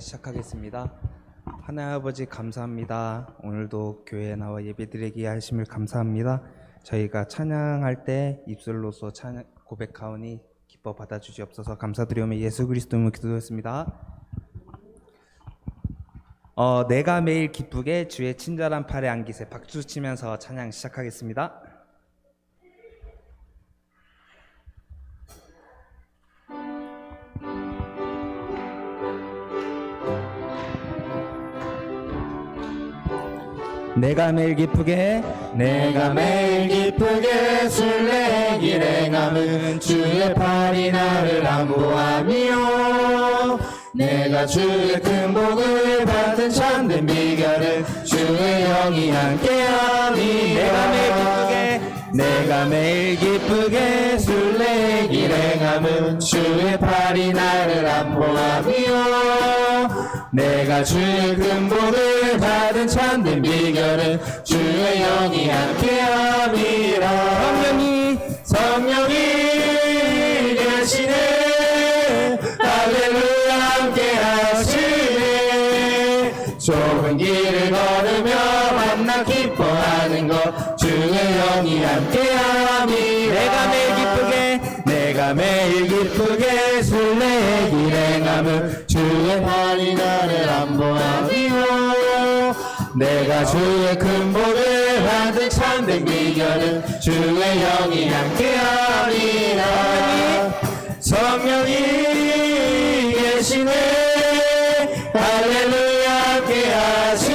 시작하겠습니다. 하나님 아버지 감사합니다. 오늘도 교회에 나와 예배드리게 하심을 감사합니다. 저희가 찬양할 때 입술로서 찬양 고백하오니 기뻐 받아주시옵소서. 감사드리오며 예수 그리스도로 기도했습니다. 내가 매일 기쁘게 주의 친절한 팔에 안기세. 박수 치면서 찬양 시작하겠습니다. 내가 매일 기쁘게 술래 길행함은 주의 팔이 나를 안보하며 내가 주의 큰 복을 받은 참된 비결은 주의 영이 함께하니 내가 매일 기쁘게 술래 길행함은 주의 팔이 나를 안보하며 내가 주의 큰 복을 받은 참된 비결은 주의 영이 함께함이라. 성령이 계시네. 할렐루야 함께하시네. 좁은 길을 걸으며 만나 기뻐하는 것 주의 영이 함께함이라. 내가 매일 기쁘게 술래 길행함은 주의 팔이 나를 안보하며 내가 주의 큰 복을 받은 참된 비결은 주의 영이 함께하리라. 성령이 계시네. 할렐루야 함께하시네.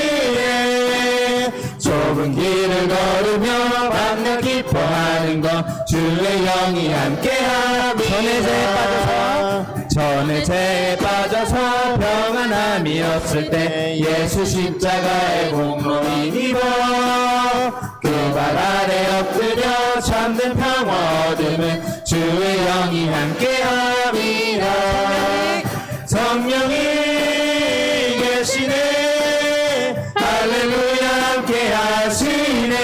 좁은 길을 걸으며 만나 기뻐하는 것 주의 영이 함께하리라. 전에 죄에 빠져서 평안함이 없을 때 예수 십자가의 공로를 입어 그 발 아래 엎드려 참된 평화 얻음은 주의 영이 함께함이라. 성령이 계시네. 할렐루야 함께하시네.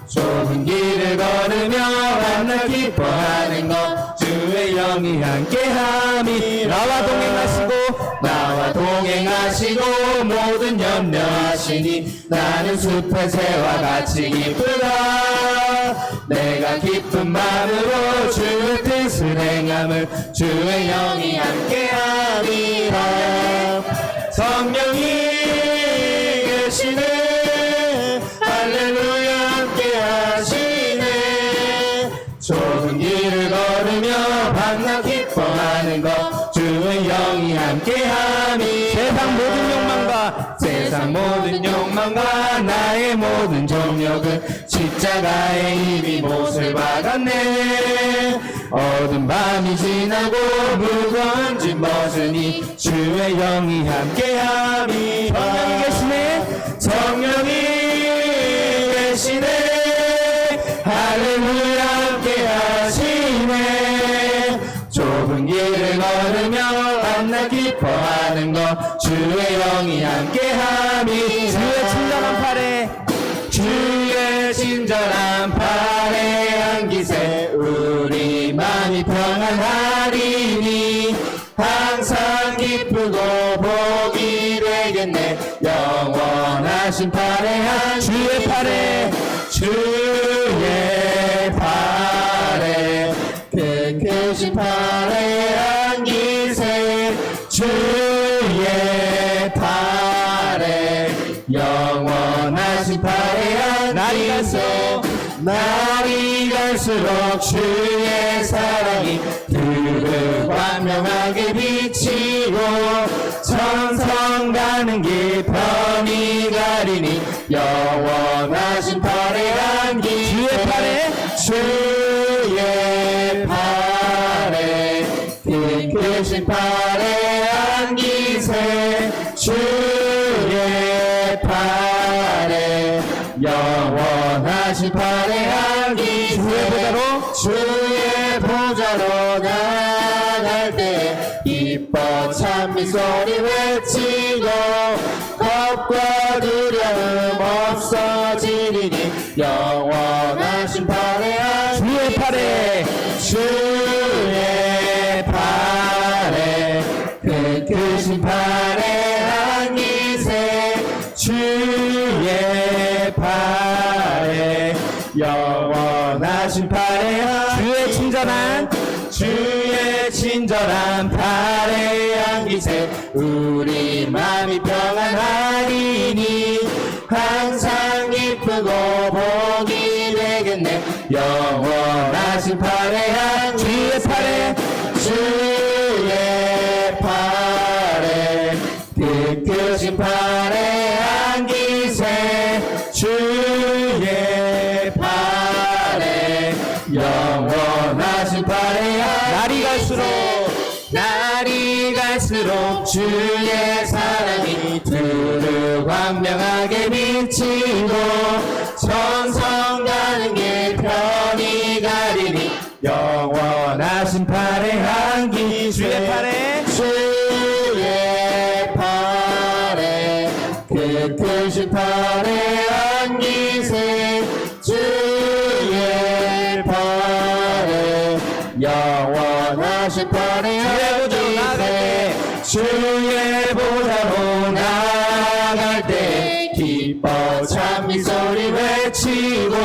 좁은 길을 걸으며 만나 기뻐하는 것 주의 영이 함께함이. 나와 동행하시고 모든 염려하시니 나는 숲의 새와 같이 기쁘다. 내가 기쁜 마음으로 주의 뜻을 행함을 주의 영이 함께하리라. 성령이 계시네. 할렐루야 함께하시네. 좁은 길을 걸으며 만나 기뻐하는 것 주의 영이 함께함이. 세상 모든 욕망과 나의 모든 정욕은 십자가에 이미 못을 박았네. 어두운 밤이 지나고 무거운 짐 벗으니 주의 영이 함께함이. 성령이 계시네. 할렐루야 함께하시네. 좁은 길을 걸으며 만나 기뻐하는 것 주의 영이 함께함이. 주의 친절한 팔에 안기세. 우리 마음이 평안하리니 항상 기쁘고 복이 되겠네. 영원하신 팔에 안 주의 팔에 그 크신 팔에 안기세. 주의 팔에 영원하신 팔에 안기세. 날이 갈수록 주의 사랑이 그를 광명하게 비치고 천성 가는 길 편히 가리니 영원하신 팔에 안기. 주의 팔에 그 크신 팔에 안기세. 주의 팔에 영원하신 팔에 안기세. 주의 보좌로 나갈 때 기뻐 찬미 소리 외치고 겁과 두려움 없어지리니 영원하신 팔에 주의 팔에 그 크신 팔에 팔에 안기세 주의 팔에 영원하신 팔에 주의 친절한 팔에 안기세 우리 마음이 평안하리니 항상 기쁘고 복이 되겠네 영원하신 팔에 안 주의 팔에 그 크신 팔에 안기세 주의 팔에 영원하신 팔에 날이 갈수록 주의 사랑이 두루 광명하게 비치고 천성 가는 길 편히 가리니 영원하신 팔에 안기 주의 팔에 그 크신 팔에 안기세 주의 팔에 영원하신 팔에 안기세 주의 보좌로 나갈 때 기뻐 찬미 소리 외치고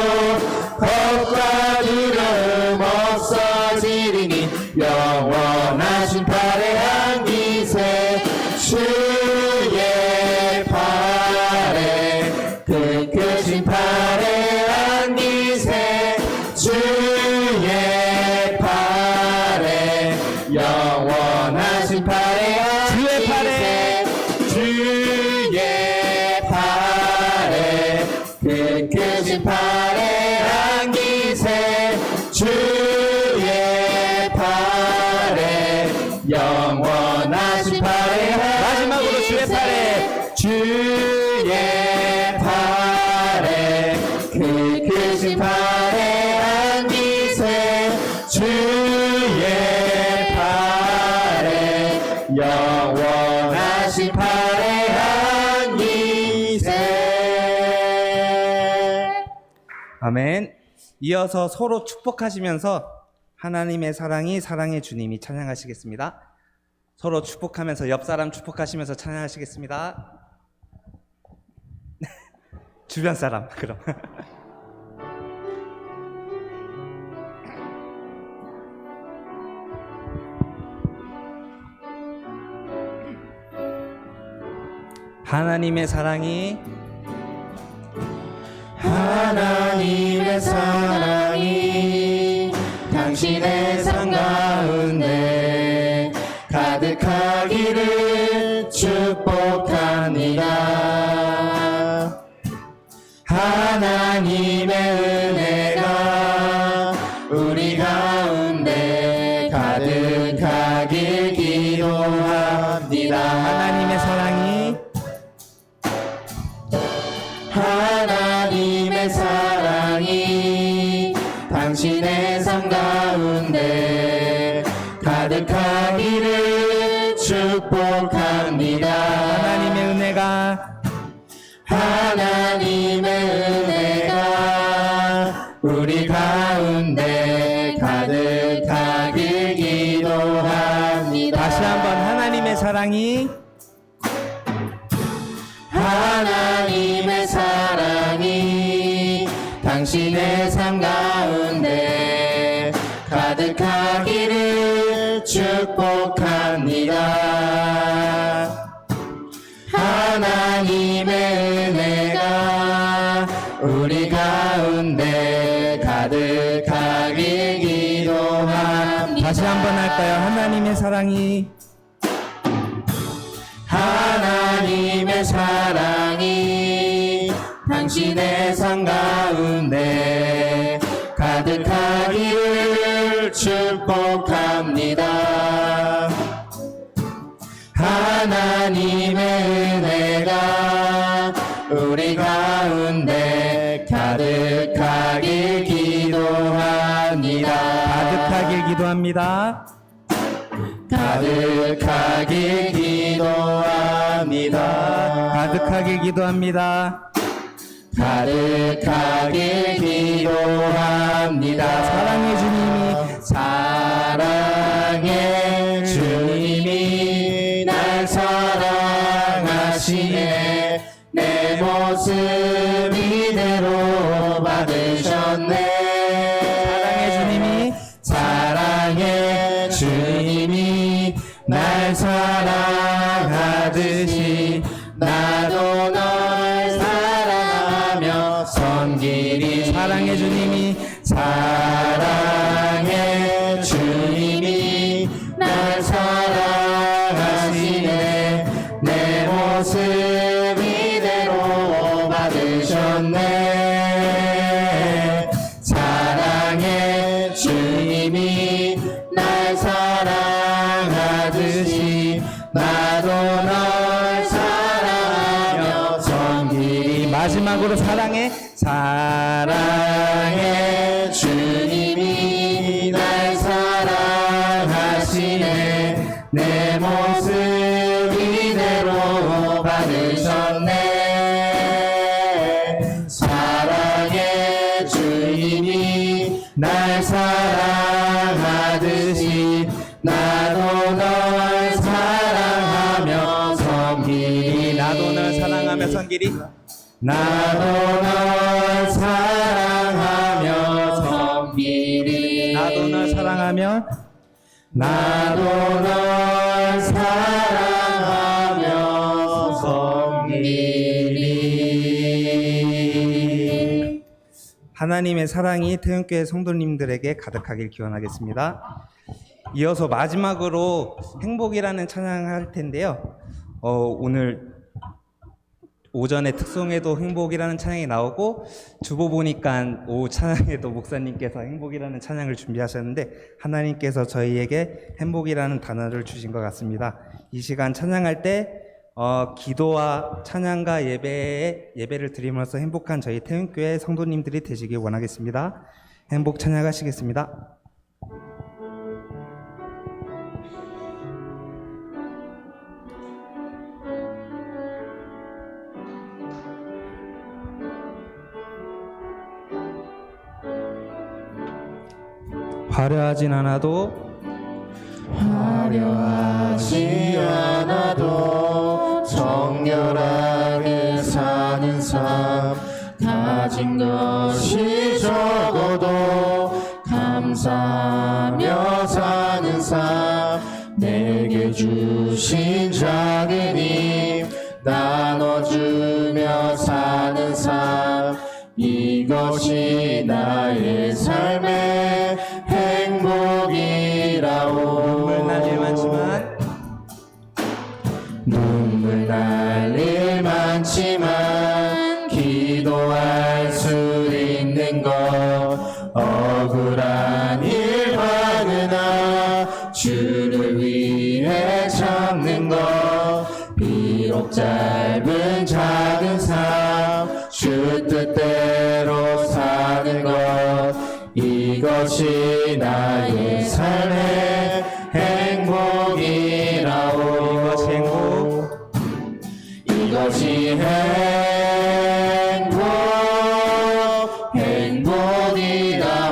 겁과 두려움 없어지리니 영원하신 팔에 안기세 주의 팔에 그 크신 팔에 안기세 주의 팔에 영원하신 팔에 안기세 주의 팔에 그 크신 팔에 안기세 주의 팔에 영원하신 팔에 마지막으로 주의 팔에 그 크신 팔에 안기세 주의 팔에 영원하신 팔에 안기세 아멘. 이어서 서로 축복하시면서 하나님의 사랑이 사랑의 주님이 찬양하시겠습니다. 서로 축복하면서 옆 사람 축복하시면서 찬양하시겠습니다. 주변 사람 그럼. 하나님의 사랑이 당신의 삶 가운데 가득하기를 축복합니다. 하나님의 은혜가 우리 가운데 가득하길 기도합니다. 하나님의 사랑이 당신의 삶 가운데 가득하기를 축복합니다. 하나님의 은혜가 우리 가운데 가득하길 기도합니다. 다시 한번 하나님의 사랑이 당신의 삶 가운데 가득하기를 축복합니다. 하나님의 은혜가 우리 가운데 가득하길 기도합니다. 다시 한번 할까요? 하나님의 사랑이 당신의 삶 가운데 가득하기를 축복합니다. 하나님의 은혜가 우리 가운데 가득하길 기도합니다. 가득하길 기도합니다. 가득하길 기도합니다. 가득하길 기도합니다. 가득하길 기도합니다. 사랑의 주님이 날 사랑 사랑하시네 내 모습 이대로 받으셨네 사랑의 주님이 날 사랑하듯이 나도 널 사랑하며 섬기리 사랑의 주님이 사랑의 주님이 날 사랑하시네 내 모습 이대로 받으셨네 사랑의 주님이 날 사랑하듯이 나도 널 사랑하며 섬기리 마지막으로 사랑의 주님이 날 사랑하시네 내 모습 이대로 받으셨네 사랑의 주님이 날 사랑하듯이 나도 널 사랑하며 섬기리 나도 널 사랑하며 섬기리 나도 널 사랑하며 섬기리 나도 널 사랑하며 나도 널 사랑하며 섬기리 하나님의 사랑이 태영교회 성도님들에게 가득하길 기원하겠습니다. 이어서 마지막으로 행복이라는 찬양을 할 텐데요. 오늘 오전에 특송에도 행복이라는 찬양이 나오고 주보 보니까 오후 찬양에도 목사님께서 행복이라는 찬양을 준비하셨는데 하나님께서 저희에게 행복이라는 단어를 주신 것 같습니다. 이 시간 찬양할 때 기도와 찬양과 예배를 드림으로써 행복한 저희 태윤교회 성도님들이 되시길 원하겠습니다. 행복 찬양하시겠습니다. 화려하진 않아도 화려하지 않아도 정결하게 사는 삶 가진 것이 적어도 감사하며 사는 삶 내게 주신 작은 힘 나눠주며 사는 삶 이것이 나의 삶의 행복이라오 눈물 날 일 많지만 기도할 수 있는 것 억울한 일 많으나 주를 위해 참는 것 비록 짧은 작은 삶 주 뜻대로 사는 것 이것이 나의 삶의 행복이라오 이것이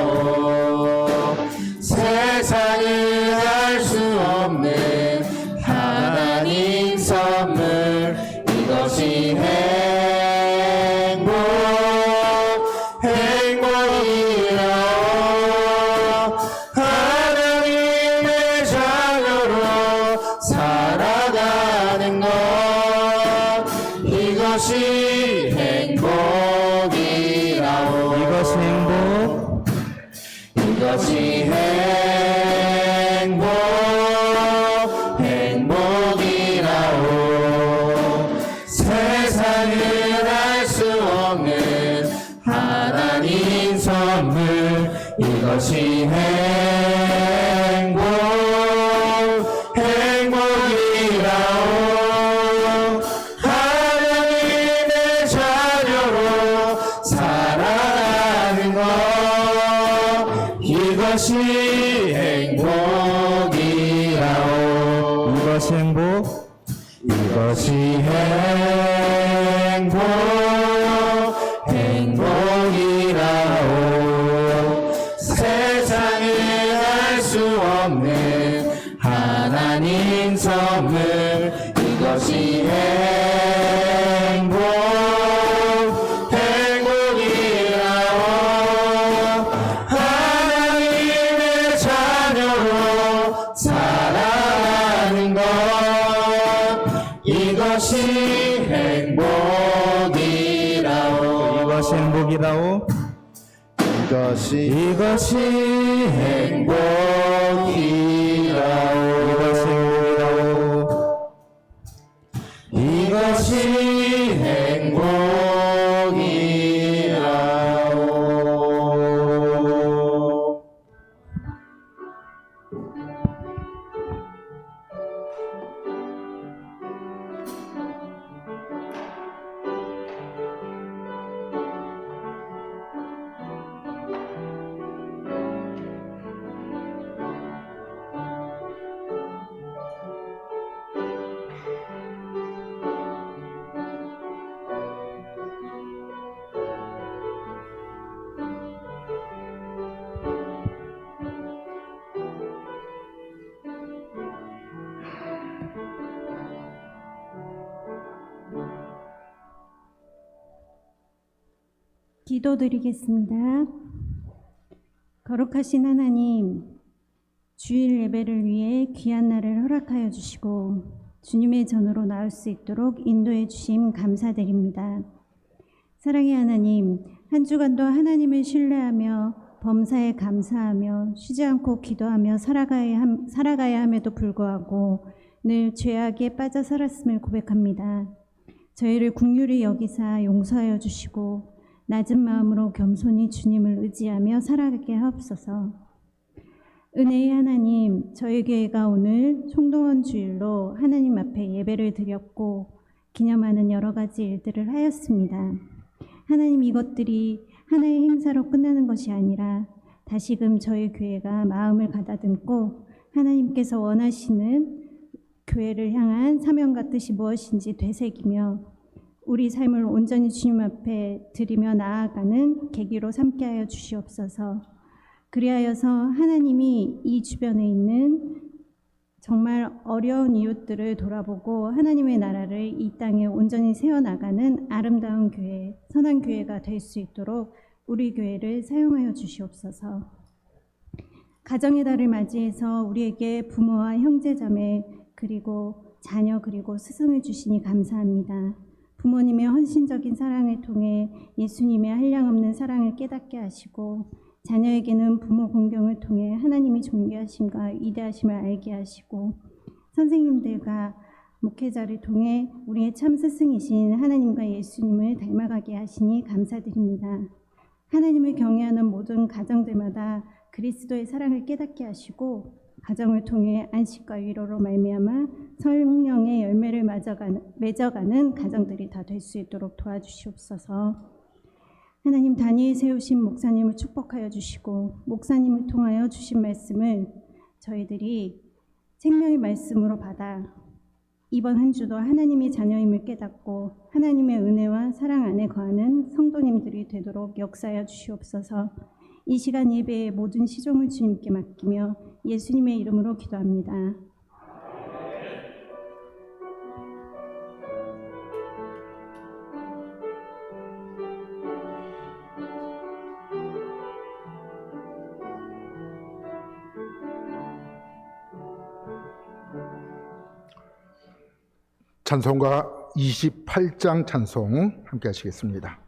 행복이라오 세상은 알 수 없는 하나님 선물 이것이 행복이라오 하나님의 자녀로 살아가는 것 이것이 행복이라오 이것이 행복이라오 세상은 알 수 없는 하나님 선물 이것이 행복이라오 하나님의 자녀로 살아가는 것 이것이 행복이라오 이것이 행복이라오 세상은 알 수 없는 하나님 선물 이것이 이것이 행복이라오. 이것이 행복이라오. 이것이 행복이라오. 이것이 행복이라오. 기도드리겠습니다. 거룩하신 하나님, 주일 예배를 위해 귀한 날을 허락하여 주시고 주님의 전으로 나올 수 있도록 인도해 주심 감사드립니다. 사랑의 하나님, 한 주간도 하나님을 신뢰하며 범사에 감사하며 쉬지 않고 기도하며 살아가야 함에도 불구하고 늘 죄악에 빠져 살았음을 고백합니다. 저희를 긍휼히 여기사 용서하여 주시고 낮은 마음으로 겸손히 주님을 의지하며 살아가게 하옵소서. 은혜의 하나님, 저희 교회가 오늘 총동원 주일로 하나님 앞에 예배를 드렸고 기념하는 여러 가지 일들을 하였습니다. 하나님, 이것들이 하나의 행사로 끝나는 것이 아니라 다시금 저희 교회가 마음을 가다듬고 하나님께서 원하시는 교회를 향한 사명과 뜻이 무엇인지 되새기며 우리 삶을 온전히 주님 앞에 드리며 나아가는 계기로 삼게 하여 주시옵소서. 그리하여서 하나님이 이 주변에 있는 정말 어려운 이웃들을 돌아보고 하나님의 나라를 이 땅에 온전히 세워나가는 아름다운 교회, 선한 교회가 될 수 있도록 우리 교회를 사용하여 주시옵소서. 가정의 달을 맞이해서 우리에게 부모와 형제자매 그리고 자녀 그리고 스승을 주시니 감사합니다. 부모님의 헌신적인 사랑을 통해 예수님의 한량없는 사랑을 깨닫게 하시고 자녀에게는 부모 공경을 통해 하나님의 존귀하심과 위대하심을 알게 하시고 선생님들과 목회자를 통해 우리의 참 스승이신 하나님과 예수님을 닮아가게 하시니 감사드립니다. 하나님을 경외하는 모든 가정들마다 그리스도의 사랑을 깨닫게 하시고 가정을 통해 안식과 위로로 말미암아 성령의 열매를 맺어가는 가정들이 다 될 수 있도록 도와주시옵소서. 하나님, 단위에 세우신 목사님을 축복하여 주시고 목사님을 통하여 주신 말씀을 저희들이 생명의 말씀으로 받아 이번 한 주도 하나님의 자녀임을 깨닫고 하나님의 은혜와 사랑 안에 거하는 성도님들이 되도록 역사하여 주시옵소서. 이 시간 예배의 모든 시종을 주님께 맡기며 예수님의 이름으로 기도합니다. 찬송가 28장 찬송 함께 하시겠습니다.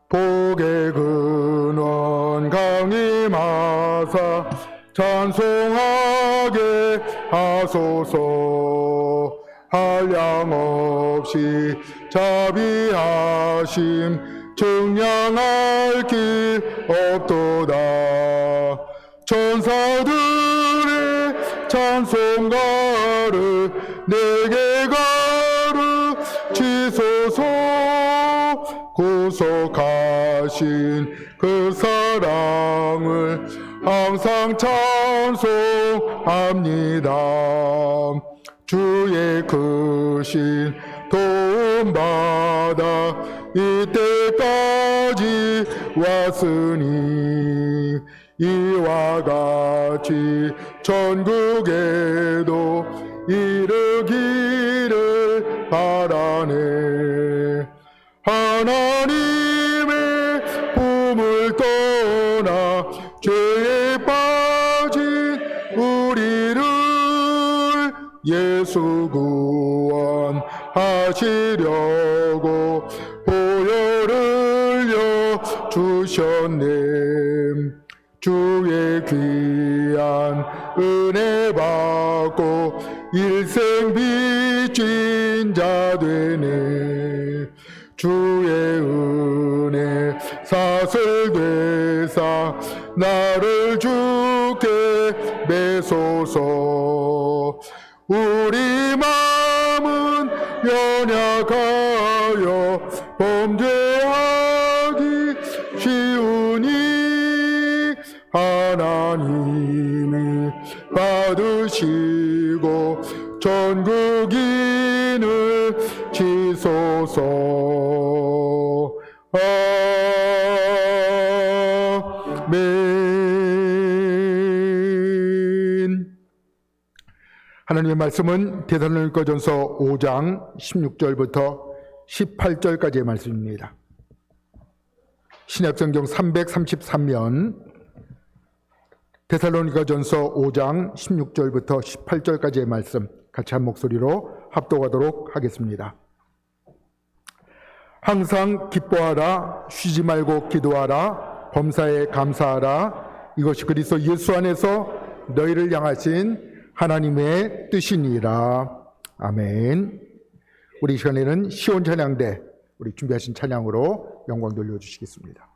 복의 근원 강림하사 찬송하게 하소서. 한량없이 자비하심 증량할 길 없도다. 천사들의 찬송가를 내게 가르치소서. 구속하신 그 사랑을 항상 찬송합니다. 주의 크신 도움받아 이때까지 왔으니 이와 같이 천국에도 이르기를 바라네. 하나님의 품을 떠나 죄에 빠진 우리를 예수 구원하시려고 보혈을 주셨네. 주의 귀한 은혜 받고 일생 빚진 자 되네. 주의 은혜 사슬되사 나를 주께 매소서. 우리 마음은 연약하여 범죄하기 쉬우니 하나님이 받으시고 전국인을 지소서. 아멘. 하나님의 말씀은 데살로니가전서 5장 16절부터 18절까지의 말씀입니다. 신약성경 333면 데살로니가전서 5장 16절부터 18절까지의 말씀 같이 한 목소리로 합독하도록 하겠습니다. 항상 기뻐하라, 쉬지 말고 기도하라, 범사에 감사하라. 이것이 그리스도 예수 안에서 너희를 향하신 하나님의 뜻이니라. 아멘. 우리 이 시간에는 시온 찬양대 우리 준비하신 찬양으로 영광 돌려주시겠습니다.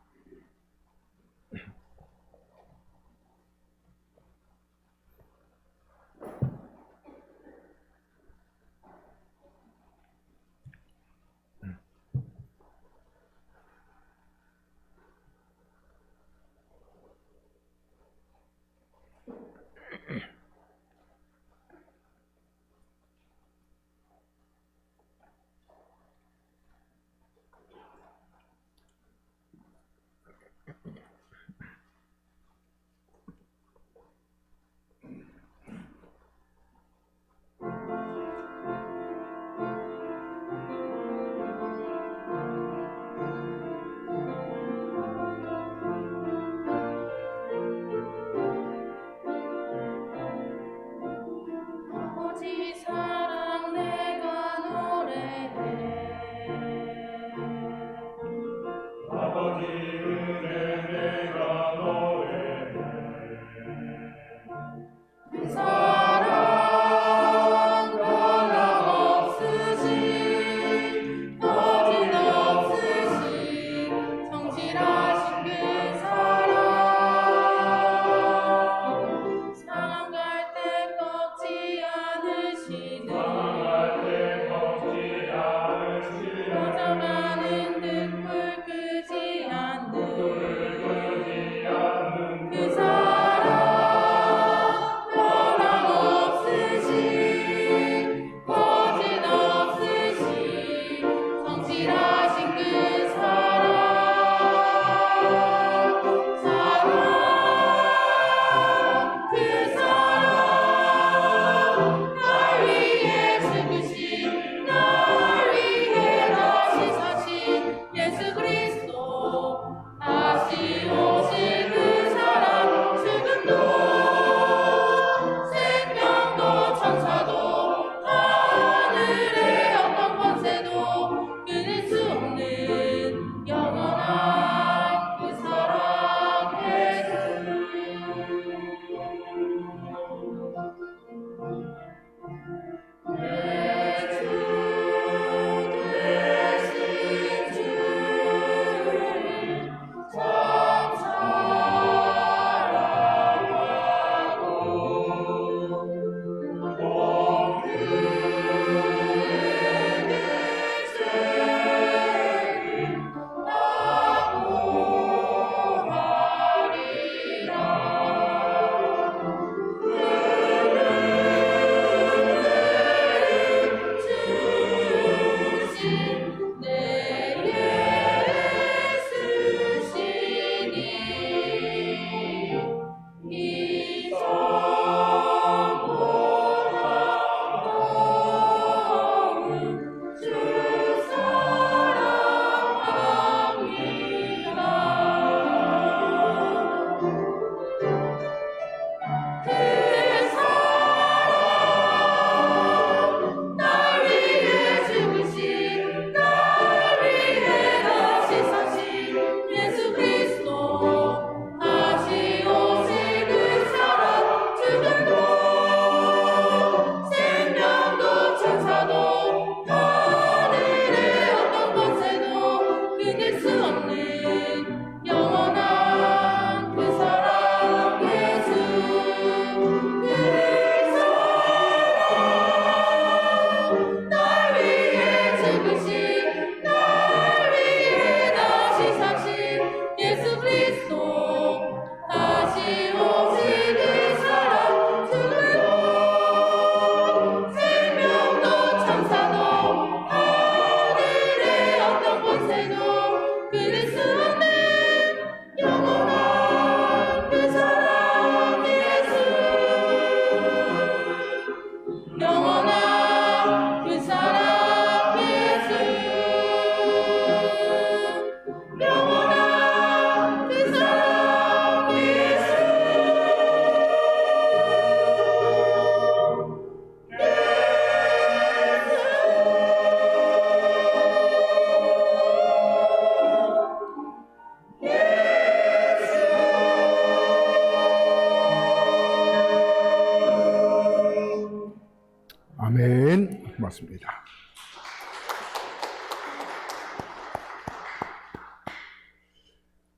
고맙습니다.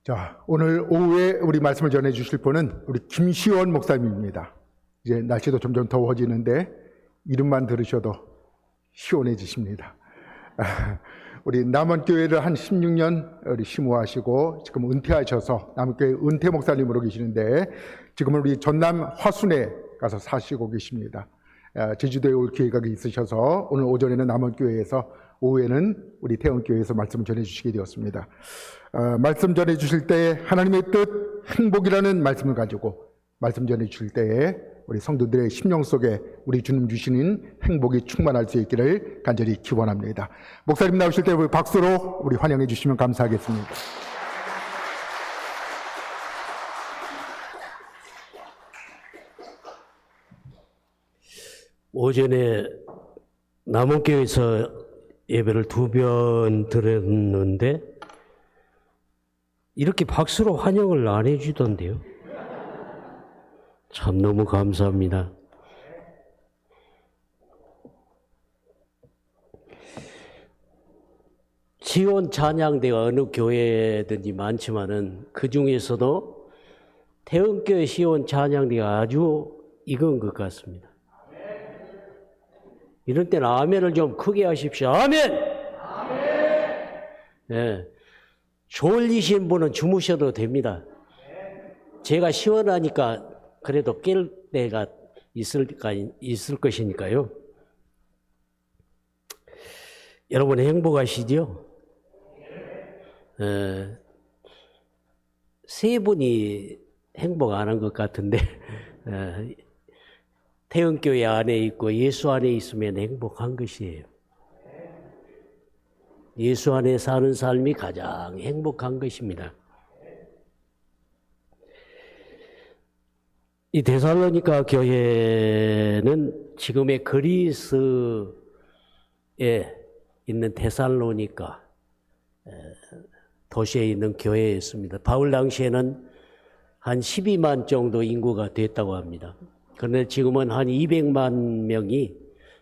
자, 오늘 오후에 우리 말씀을 전해 주실 분은 우리 김시원 목사님입니다. 이제 날씨도 점점 더워지는데 이름만 들으셔도 시원해지십니다. 우리 남원교회를 한 16년 우리 심우하시고 지금 은퇴하셔서 남원교회 은퇴 목사님으로 계시는데 지금은 우리 전남 화순에 가서 사시고 계십니다. 제주도에 올 기회가 있으셔서 오늘 오전에는 남원교회에서 오후에는 우리 태원교회에서 말씀을 전해주시게 되었습니다. 말씀 전해주실 때 하나님의 뜻, 행복이라는 말씀을 가지고 말씀 전해주실 때에 우리 성도들의 심령 속에 우리 주님 주시는 행복이 충만할 수 있기를 간절히 기원합니다. 목사님 나오실 때 우리 박수로 우리 환영해 주시면 감사하겠습니다. 오전에 남원교회에서 예배를 2번 드렸는데 이렇게 박수로 환영을 안 해주던데요. 참 너무 감사합니다. 시온 찬양대가 어느 교회든지 많지만은 그 중에서도 태원교회 시온 찬양대가 아주 익은 것 같습니다. 이럴 때는 아멘을 좀 크게 하십시오. 아멘! 네. 졸리신 분은 주무셔도 됩니다. 제가 시원하니까 그래도 깰 때가 있을 것이니까요. 여러분 행복하시죠? 세 분이 행복 안 한 것 같은데 태은교회 안에 있고 예수 안에 있으면 행복한 것이에요. 예수 안에 사는 삶이 가장 행복한 것입니다. 이 데살로니가 교회는 지금의 그리스에 있는 데살로니가 도시에 있는 교회였습니다. 바울 당시에는 한 12만 정도 인구가 됐다고 합니다. 그런데 지금은 한 200만 명이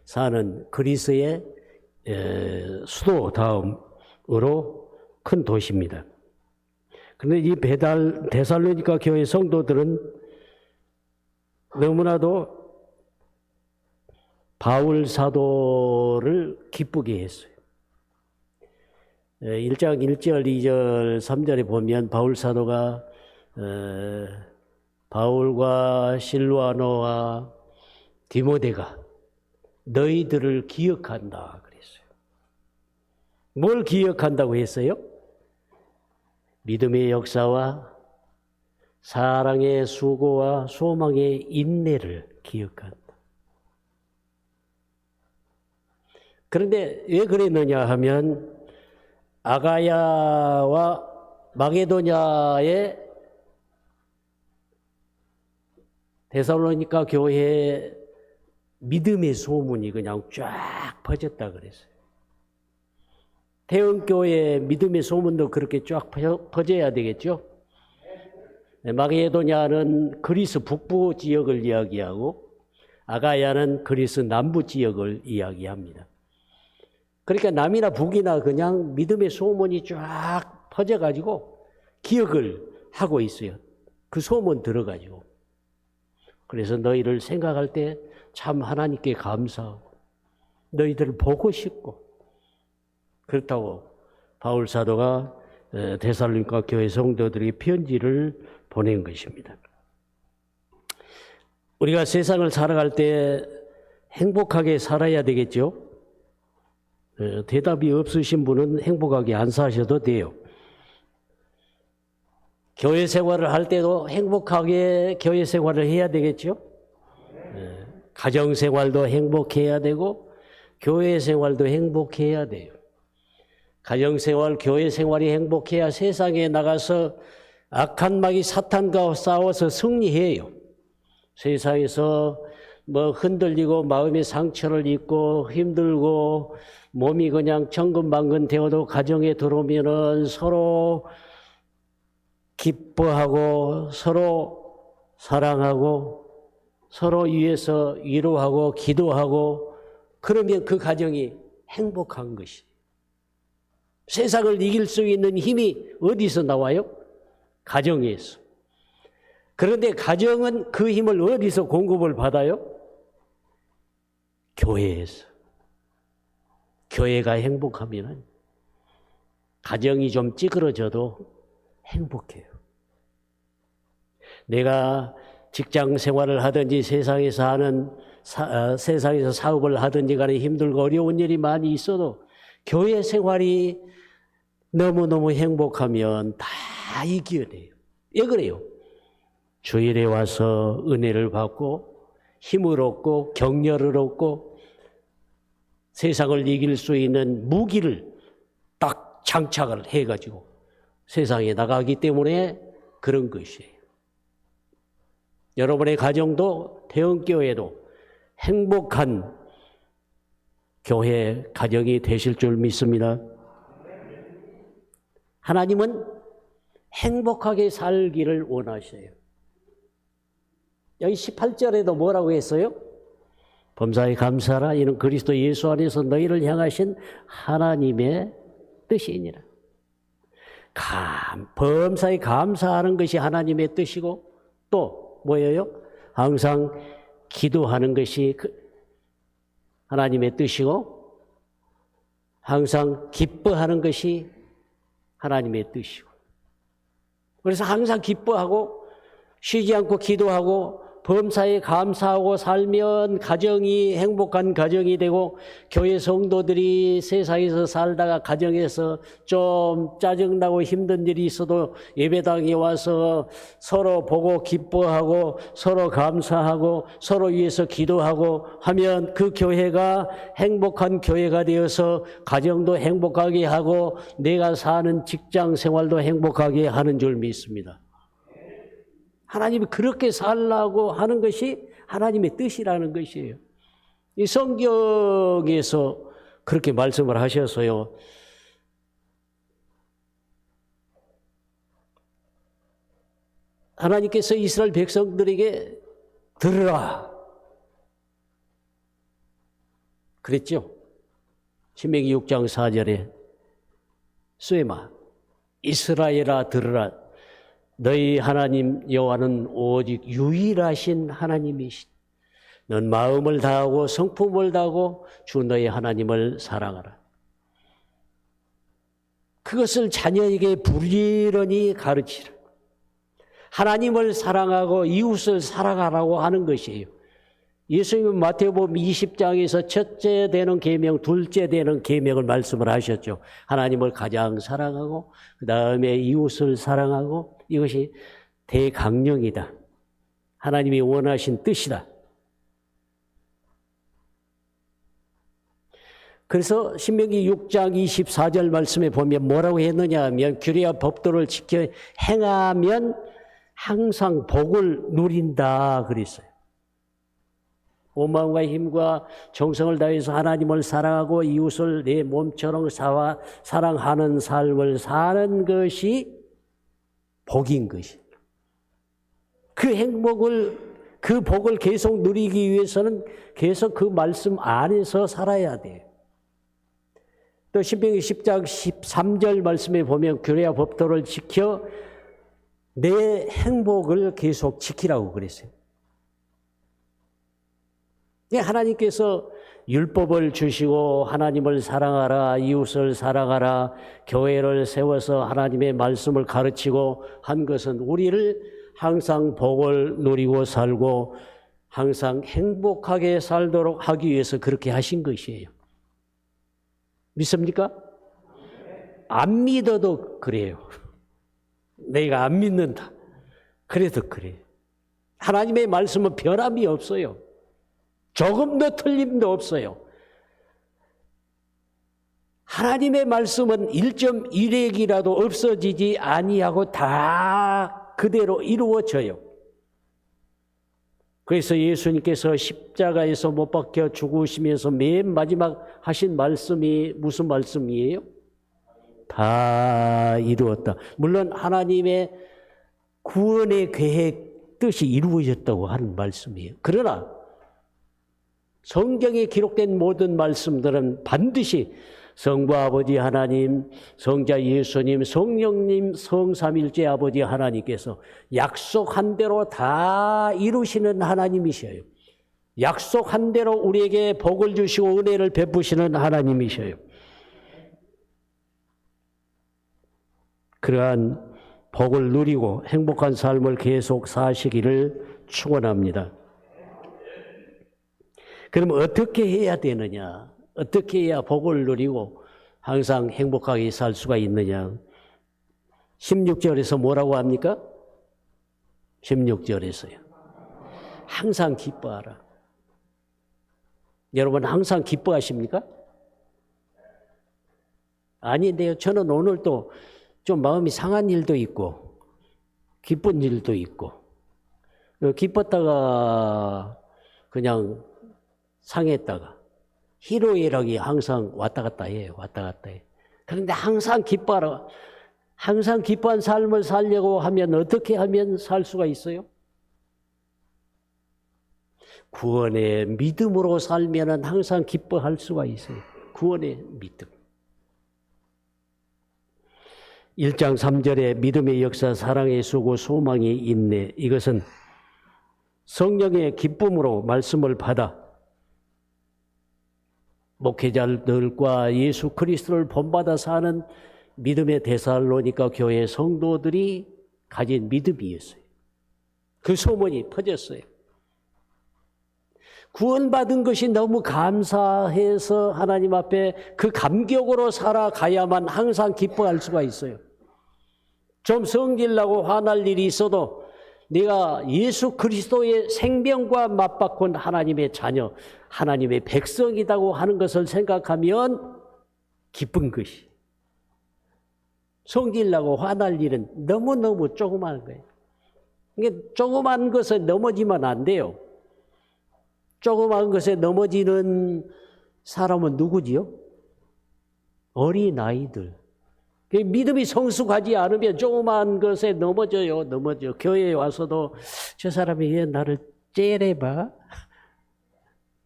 사는 그리스의 수도 다음으로 큰 도시입니다. 그런데 이 데살로니가 교회 성도들은 너무나도 바울 사도를 기쁘게 했어요. 1장 1절, 2절, 3절에 보면 바울 사도가 바울과 실와노와 디모데가 너희들을 기억한다 그랬어요. 뭘 기억한다고 했어요? 믿음의 역사와 사랑의 수고와 소망의 인내를 기억한다. 그런데 왜 그랬느냐 하면 아가야와 마게도냐의 데살로니가 교회에 믿음의 소문이 그냥 쫙 퍼졌다 그랬어요. 태은교회의 믿음의 소문도 그렇게 쫙 퍼져야 되겠죠? 마게도냐는 그리스 북부 지역을 이야기하고 아가야는 그리스 남부 지역을 이야기합니다. 그러니까 남이나 북이나 그냥 믿음의 소문이 쫙 퍼져가지고 기억을 하고 있어요. 그 소문 들어가지고. 그래서 너희를 생각할 때 참 하나님께 감사하고 너희들을 보고 싶고 그렇다고 바울 사도가 데살로니가 교회 성도들에게 편지를 보낸 것입니다. 우리가 세상을 살아갈 때 행복하게 살아야 되겠죠? 대답이 없으신 분은 행복하게 안 사셔도 돼요. 교회 생활을 할 때도 행복하게 교회 생활을 해야 되겠죠? 가정 생활도 행복해야 되고 교회 생활도 행복해야 돼요. 가정 생활, 교회 생활이 행복해야 세상에 나가서 악한 마귀 사탄과 싸워서 승리해요. 세상에서 뭐 흔들리고 마음의 상처를 입고 힘들고 몸이 그냥 천근만근 되어도 가정에 들어오면은 서로 기뻐하고 서로 사랑하고 서로 위해서 위로하고 기도하고 그러면 그 가정이 행복한 것이. 세상을 이길 수 있는 힘이 어디서 나와요? 가정에서. 그런데 가정은 그 힘을 어디서 공급을 받아요? 교회에서. 교회가 행복하면 가정이 좀 찌그러져도 행복해요. 내가 직장 생활을 하든지 세상에서 사업을 하든지 간에 힘들고 어려운 일이 많이 있어도 교회 생활이 너무너무 행복하면 다 이겨내요. 왜 그래요? 주일에 와서 은혜를 받고 힘을 얻고 격려를 얻고 세상을 이길 수 있는 무기를 딱 장착을 해가지고 세상에 나가기 때문에 그런 것이에요. 여러분의 가정도 대형교회도 행복한 교회 가정이 되실 줄 믿습니다. 하나님은 행복하게 살기를 원하셔요. 여기 18절에도 뭐라고 했어요? 범사에 감사하라. 이는 그리스도 예수 안에서 너희를 향하신 하나님의 뜻이니라. 범사에 감사하는 것이 하나님의 뜻이고 또 뭐예요? 항상 기도하는 것이 하나님의 뜻이고 항상 기뻐하는 것이 하나님의 뜻이고 그래서 항상 기뻐하고 쉬지 않고 기도하고 범사에 감사하고 살면 가정이 행복한 가정이 되고 교회 성도들이 세상에서 살다가 가정에서 좀 짜증나고 힘든 일이 있어도 예배당에 와서 서로 보고 기뻐하고 서로 감사하고 서로 위해서 기도하고 하면 그 교회가 행복한 교회가 되어서 가정도 행복하게 하고 내가 사는 직장 생활도 행복하게 하는 줄 믿습니다. 하나님이 그렇게 살라고 하는 것이 하나님의 뜻이라는 것이에요. 이 성경에서 그렇게 말씀을 하셔서요. 하나님께서 이스라엘 백성들에게 들으라 그랬죠. 신명기 6장 4절에 쇠마 이스라엘아 들으라. 너희 하나님 여호와는 오직 유일하신 하나님이시다. 넌 마음을 다하고 성품을 다하고 주 너희 하나님을 사랑하라. 그것을 자녀에게 부지런히 가르치라. 하나님을 사랑하고 이웃을 사랑하라고 하는 것이에요. 예수님은 마태복음 20장에서 첫째 되는 계명, 둘째 되는 계명을 말씀을 하셨죠. 하나님을 가장 사랑하고 그 다음에 이웃을 사랑하고 이것이 대강령이다. 하나님이 원하신 뜻이다. 그래서 신명기 6장 24절 말씀에 보면 뭐라고 했느냐 하면 규례와 법도를 지켜 행하면 항상 복을 누린다 그랬어요. 온 마음과 힘과 정성을 다해서 하나님을 사랑하고 이웃을 내 몸처럼 사랑하는 삶을 사는 것이 복인 것이. 그 행복을, 그 복을 계속 누리기 위해서는 계속 그 말씀 안에서 살아야 돼요. 또 신명기 10장 13절 말씀에 보면 규례와 법도를 지켜 내 행복을 계속 지키라고 그랬어요. 하나님께서 율법을 주시고 하나님을 사랑하라, 이웃을 사랑하라, 교회를 세워서 하나님의 말씀을 가르치고 한 것은 우리를 항상 복을 누리고 살고 항상 행복하게 살도록 하기 위해서 그렇게 하신 것이에요. 믿습니까? 안 믿어도 그래요. 내가 안 믿는다. 그래도 그래요. 하나님의 말씀은 변함이 없어요. 조금도 틀림도 없어요. 하나님의 말씀은 1.1핵이라도 없어지지 아니하고 다 그대로 이루어져요. 그래서 예수님께서 십자가에서 못 박혀 죽으시면서 맨 마지막 하신 말씀이 무슨 말씀이에요? 다 이루었다. 물론 하나님의 구원의 계획 뜻이 이루어졌다고 하는 말씀이에요. 그러나 성경에 기록된 모든 말씀들은 반드시 성부 아버지 하나님, 성자 예수님, 성령님, 성삼일째 아버지 하나님께서 약속한 대로 다 이루시는 하나님이셔요. 약속한 대로 우리에게 복을 주시고 은혜를 베푸시는 하나님이셔요. 그러한 복을 누리고 행복한 삶을 계속 사시기를 축원합니다. 그럼 어떻게 해야 되느냐? 어떻게 해야 복을 누리고 항상 행복하게 살 수가 있느냐? 16절에서 뭐라고 합니까? 16절에서요. 항상 기뻐하라. 여러분 항상 기뻐하십니까? 아닌데요. 저는 오늘도 좀 마음이 상한 일도 있고 기쁜 일도 있고 기뻤다가 그냥 상했다가 희로애락이 항상 왔다 갔다 해요. 왔다 갔다 해요. 그런데 항상 기뻐하라. 항상 기뻐한 삶을 살려고 하면 어떻게 하면 살 수가 있어요? 구원의 믿음으로 살면 항상 기뻐할 수가 있어요. 구원의 믿음. 1장 3절에 믿음의 역사, 사랑의 수고, 소망의 인내. 이것은 성령의 기쁨으로 말씀을 받아 목회자들과 예수 그리스도를 본받아 사는 믿음의 데살로니가 교회 성도들이 가진 믿음이었어요. 그 소문이 퍼졌어요. 구원받은 것이 너무 감사해서 하나님 앞에 그 감격으로 살아가야만 항상 기뻐할 수가 있어요. 좀 성질나고 화날 일이 있어도 네가 예수 그리스도의 생명과 맞바꾼 하나님의 자녀, 하나님의 백성이라고 하는 것을 생각하면 기쁜 것이. 성질나고 화날 일은 너무너무 조그마한 거예요. 이게 조그만 것에 넘어지면 안 돼요. 조그만 것에 넘어지는 사람은 누구지요? 어린아이들. 믿음이 성숙하지 않으면 조그만 것에 넘어져요. 넘어져. 교회에 와서도 저 사람이 왜 나를 째려봐?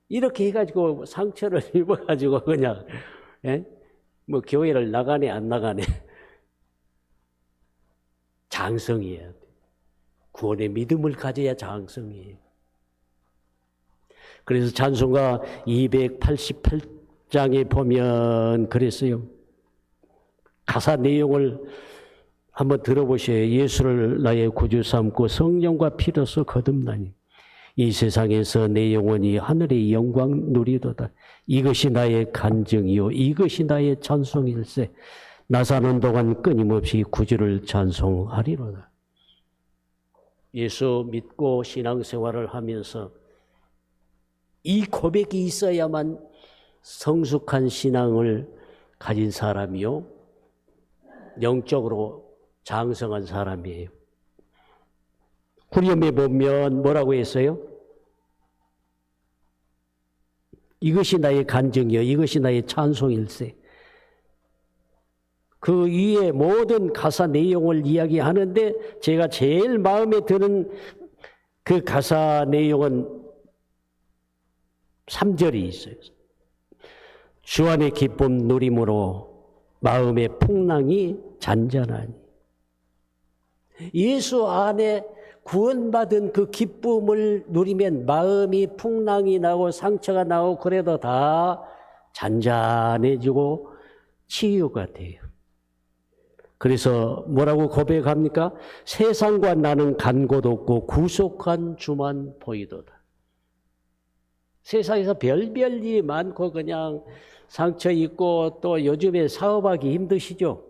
이렇게 해가지고 상처를 입어가지고 그냥 뭐 교회를 나가네 안 나가네. 장성이에요. 구원의 믿음을 가져야 장성이에요. 그래서 찬송가 288장에 보면 그랬어요. 가사 내용을 한번 들어보셔요. 예수를 나의 구주 삼고 성령과 피로써 거듭나니 이 세상에서 내 영혼이 하늘의 영광 누리도다. 이것이 나의 간증이요 이것이 나의 찬송일세. 나 사는 동안 끊임없이 구주를 찬송하리로다. 예수 믿고 신앙생활을 하면서 이 고백이 있어야만 성숙한 신앙을 가진 사람이요 영적으로 장성한 사람이에요. 후렴에 보면 뭐라고 했어요? 이것이 나의 간증이요 이것이 나의 찬송일세. 그 위에 모든 가사 내용을 이야기하는데 제가 제일 마음에 드는 그 가사 내용은 3절이 있어요. 주 안의 기쁨 누림으로 마음의 풍랑이 잔잔하니. 예수 안에 구원받은 그 기쁨을 누리면 마음이 풍랑이 나고 상처가 나고 그래도 다 잔잔해지고 치유가 돼요. 그래서 뭐라고 고백합니까? 세상과 나는 간 곳 없고 구속한 주만 보이도다. 세상에서 별별 일이 많고 그냥 상처 있고 또 요즘에 사업하기 힘드시죠?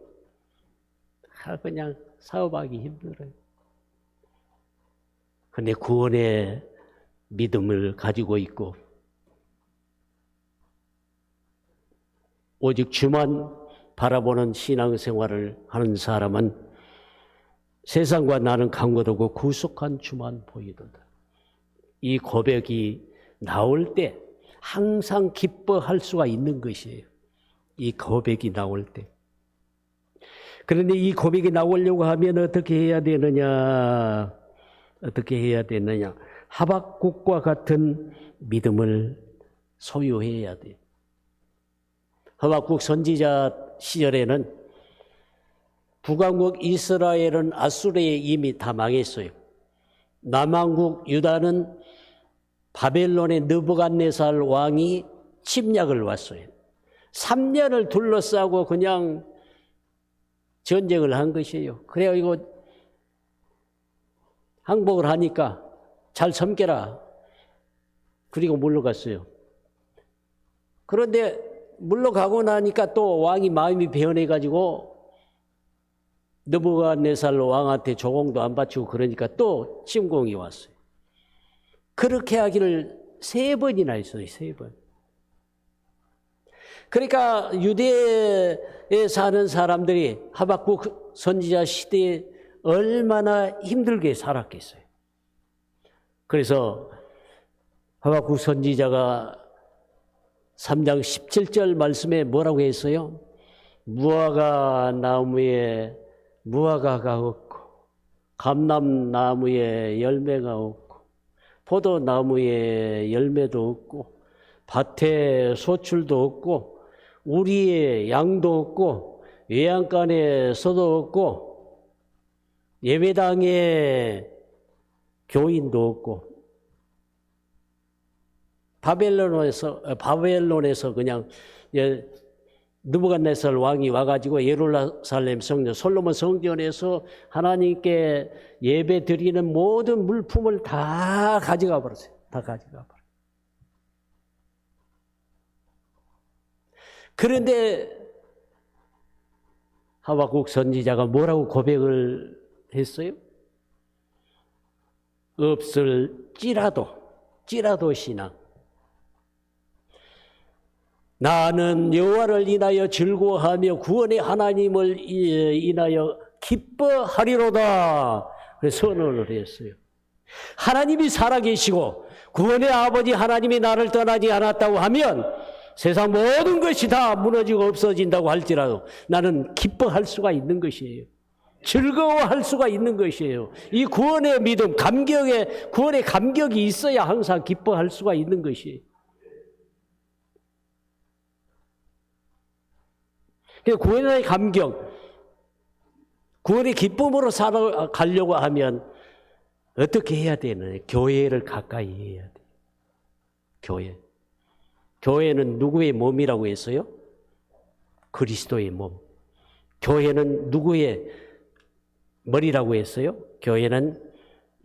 그냥 사업하기 힘들어요. 근데 구원의 믿음을 가지고 있고 오직 주만 바라보는 신앙생활을 하는 사람은 세상과 나는 간 곳 없고 구속한 주만 보이도다. 이 고백이 나올 때 항상 기뻐할 수가 있는 것이에요. 이 고백이 나올 때. 그런데 이 고백이 나오려고 하면 어떻게 해야 되느냐? 어떻게 해야 되느냐? 하박국과 같은 믿음을 소유해야 돼요. 하박국 선지자 시절에는 북왕국 이스라엘은 아수르에 이미 다 망했어요. 남왕국 유다는 바벨론의 느부갓네살 왕이 침략을 왔어요. 3년을 둘러싸고 그냥 전쟁을 한 것이에요. 그래가지고 항복을 하니까 잘 섬겨라. 그리고 물러갔어요. 그런데 물러가고 나니까 또 왕이 마음이 변해가지고 느부갓네살 왕한테 조공도 안 바치고 그러니까 또 침공이 왔어요. 그렇게 하기를 3번이나 했어요. 3번. 그러니까 유대에 사는 사람들이 하박국 선지자 시대에 얼마나 힘들게 살았겠어요. 그래서 하박국 선지자가 3장 17절 말씀에 뭐라고 했어요? 무화과 나무에 무화과가 없고 감람나무에 열매가 없고 포도나무에 열매도 없고 밭에 소출도 없고 우리의 양도 없고 외양간에 소도 없고 예배당에 교인도 없고 바벨론에서 그냥 느부갓네살 왕이 와가지고 예루살렘 성전 솔로몬 성전에서 하나님께 예배 드리는 모든 물품을 다 가져가 버렸어요. 다 가져가 버렸어요. 그런데 하박국 선지자가 뭐라고 고백을 했어요? 없을지라도 신앙. 나는 여호와를 인하여 즐거워하며 구원의 하나님을 인하여 기뻐하리로다. 그래서 선언을 했어요. 하나님이 살아계시고 구원의 아버지 하나님이 나를 떠나지 않았다고 하면 세상 모든 것이 다 무너지고 없어진다고 할지라도 나는 기뻐할 수가 있는 것이에요. 즐거워할 수가 있는 것이에요. 이 구원의 믿음, 구원의 감격이 있어야 항상 기뻐할 수가 있는 것이에요. 구원의 감격, 구원의 기쁨으로 살아가려고 하면 어떻게 해야 되느냐? 교회를 가까이 해야 돼요. 교회. 교회는 누구의 몸이라고 했어요? 그리스도의 몸. 교회는 누구의 머리라고 했어요? 교회는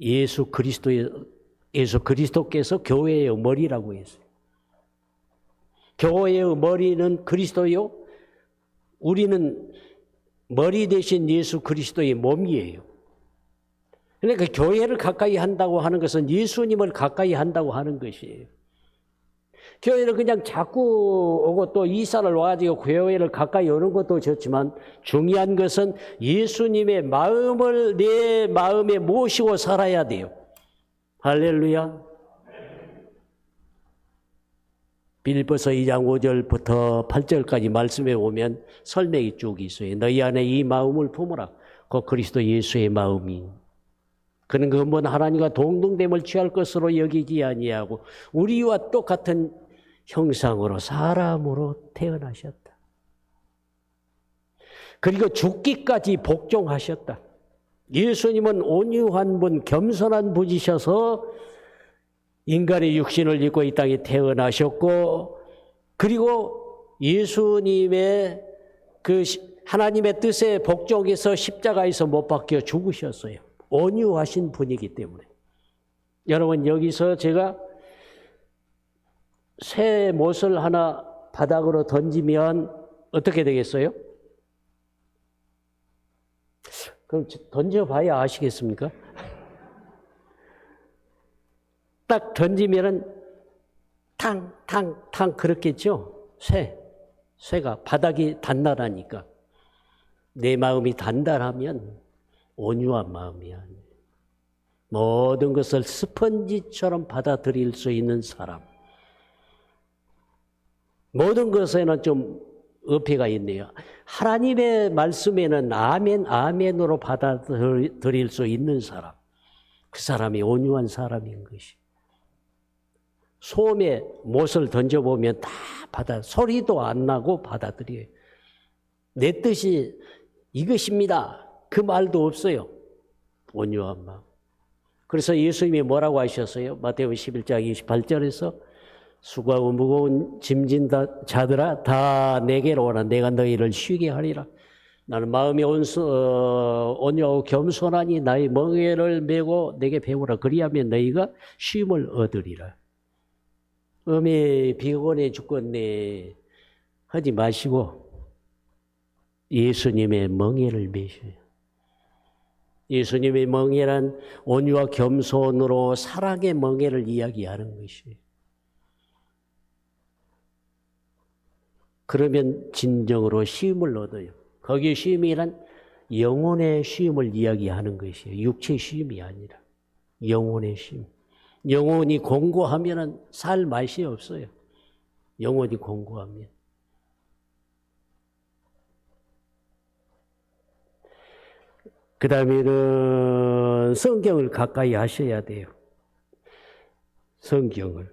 예수 그리스도께서 교회의 머리라고 했어요. 교회의 머리는 그리스도요. 우리는 머리 대신 예수 그리스도의 몸이에요. 그러니까 교회를 가까이 한다고 하는 것은 예수님을 가까이 한다고 하는 것이에요. 교회를 그냥 자꾸 오고 또 이사를 와가지고 교회를 가까이 오는 것도 좋지만 중요한 것은 예수님의 마음을 내 마음에 모시고 살아야 돼요. 할렐루야. 빌립보서 2장 5절부터 8절까지 말씀에 오면 설명이 쭉 있어요. 너희 안에 이 마음을 품으라. 곧 그리스도 예수의 마음이. 그는 근본 하나님과 동등됨을 취할 것으로 여기지 아니하고 우리와 똑같은 형상으로 사람으로 태어나셨다. 그리고 죽기까지 복종하셨다. 예수님은 온유한 분, 겸손한 분이셔서 인간의 육신을 입고 이 땅에 태어나셨고, 그리고 예수님의 그 하나님의 뜻에 복종해서 십자가에서 못 박혀 죽으셨어요. 온유하신 분이기 때문에. 여러분, 여기서 제가 새 못을 하나 바닥으로 던지면 어떻게 되겠어요? 그럼 던져봐야 아시겠습니까? 딱 던지면은 탕 그렇겠죠? 쇠가 바닥이 단단하니까. 내 마음이 단단하면 온유한 마음이야. 모든 것을 스펀지처럼 받아들일 수 있는 사람. 모든 것에는 좀 어폐가 있네요. 하나님의 말씀에는 아멘으로 받아들일 수 있는 사람. 그 사람이 온유한 사람인 것이. 솜에 못을 던져보면 다 소리도 안 나고 받아들여요. 내 뜻이 이것입니다. 그 말도 없어요. 온유한 마음. 그래서 예수님이 뭐라고 하셨어요? 마태복음 11장 28절에서 수고하고 무거운 짐진 자들아 다 내게로 오라. 내가 너희를 쉬게 하리라. 나는 마음이 온유하고 겸손하니 나의 멍에를 메고 내게 배우라. 그리하면 너희가 쉼을 얻으리라. 피곤해 죽겠네 하지 마시고 예수님의 멍에를 메셔요. 예수님의 멍에란 온유와 겸손으로 사랑의 멍에를 이야기하는 것이에요. 그러면 진정으로 쉼을 얻어요. 거기에 쉼이란 영혼의 쉼을 이야기하는 것이에요. 육체의 쉼이 아니라 영혼의 쉼. 영혼이 공고하면 살 맛이 없어요. 영혼이 공고하면. 그 다음에는 성경을 가까이 하셔야 돼요. 성경을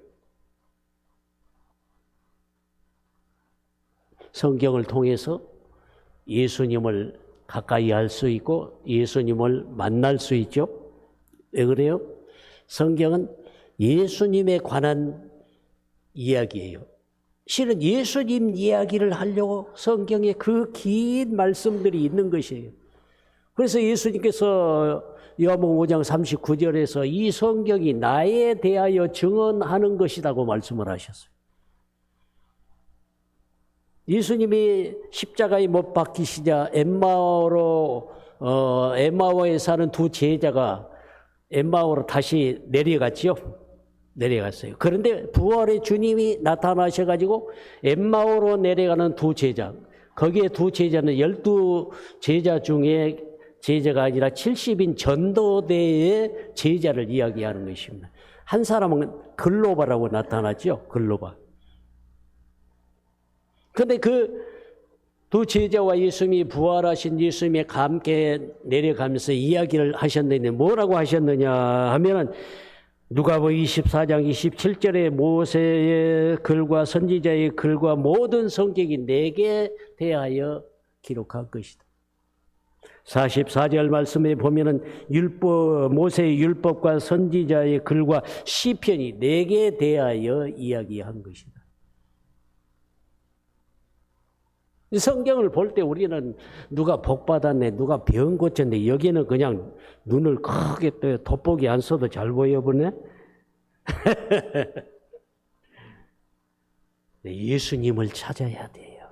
통해서 예수님을 가까이 할 수 있고 예수님을 만날 수 있죠. 왜 그래요? 성경은 예수님에 관한 이야기예요. 실은 예수님 이야기를 하려고 성경에 그 긴 말씀들이 있는 것이에요. 그래서 예수님께서 요한복음 5장 39절에서 이 성경이 나에 대하여 증언하는 것이라고 말씀을 하셨어요. 예수님이 십자가에 못 박히시자 엠마오에 사는 두 제자가 엠마오로 다시 내려갔지요. 내려갔어요. 그런데 부활의 주님이 나타나셔가지고 엠마오로 내려가는 두 제자, 거기에 두 제자는 12제자 중에 제자가 아니라 70인 전도대의 제자를 이야기하는 것입니다. 한 사람은 글로바라고 나타나죠. 글로바. 그런데 그 두 제자와 예수님이 부활하신 예수님이 함께 내려가면서 이야기를 하셨는데 뭐라고 하셨느냐 하면은 누가복음 24장 27절에 모세의 글과 선지자의 글과 모든 성경이 내게 대하여 기록한 것이다. 44절 말씀에 보면은 모세의 율법과 선지자의 글과 시편이 내게 대하여 이야기한 것이다. 성경을 볼 때 우리는 누가 복 받았네, 누가 병 고쳤네, 여기는 그냥 눈을 크게 떠 돋보기 안 써도 잘 보여보네. 예수님을 찾아야 돼요.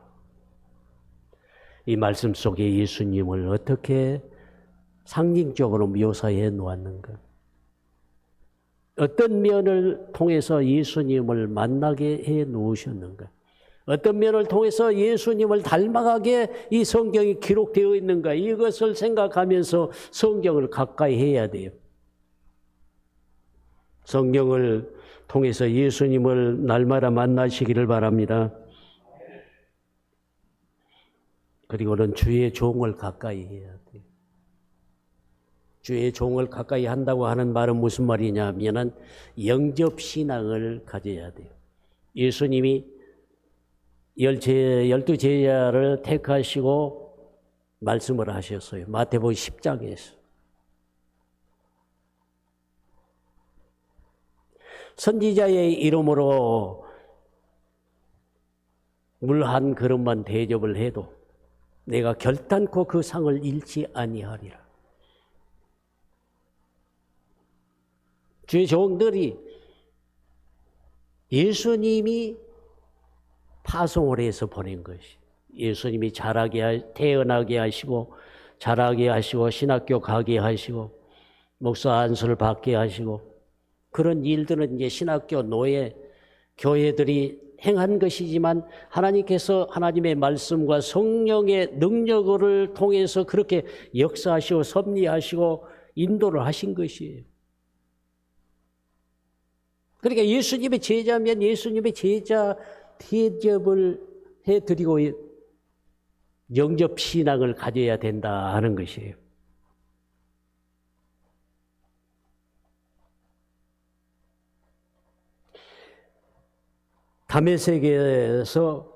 이 말씀 속에 예수님을 어떻게 상징적으로 묘사해 놓았는가? 어떤 면을 통해서 예수님을 만나게 해 놓으셨는가? 어떤 면을 통해서 예수님을 닮아가게 이 성경이 기록되어 있는가? 이것을 생각하면서 성경을 가까이 해야 돼요. 성경을 통해서 예수님을 날마다 만나시기를 바랍니다. 그리고는 주의 종을 가까이 해야 돼요. 주의 종을 가까이 한다고 하는 말은 무슨 말이냐 하면은 영접신앙을 가져야 돼요. 예수님이 12제자를 택하시고 말씀을 하셨어요. 마태복음 10장에서. 선지자의 이름으로 물 한 그릇만 대접을 해도 내가 결단코 그 상을 잃지 아니하리라. 주의 종들이 예수님이 파송을 해서 보낸 것이, 예수님이 태어나게 하시고 자라게 하시고 신학교 가게 하시고 목사 안수를 받게 하시고 그런 일들은 이제 신학교 노예 교회들이 행한 것이지만 하나님께서 하나님의 말씀과 성령의 능력을 통해서 그렇게 역사하시고 섭리하시고 인도를 하신 것이에요. 그러니까 예수님의 제자면 예수님의 제자 대접을 해드리고 영접신앙을 가져야 된다 하는 것이에요. 다메섹에서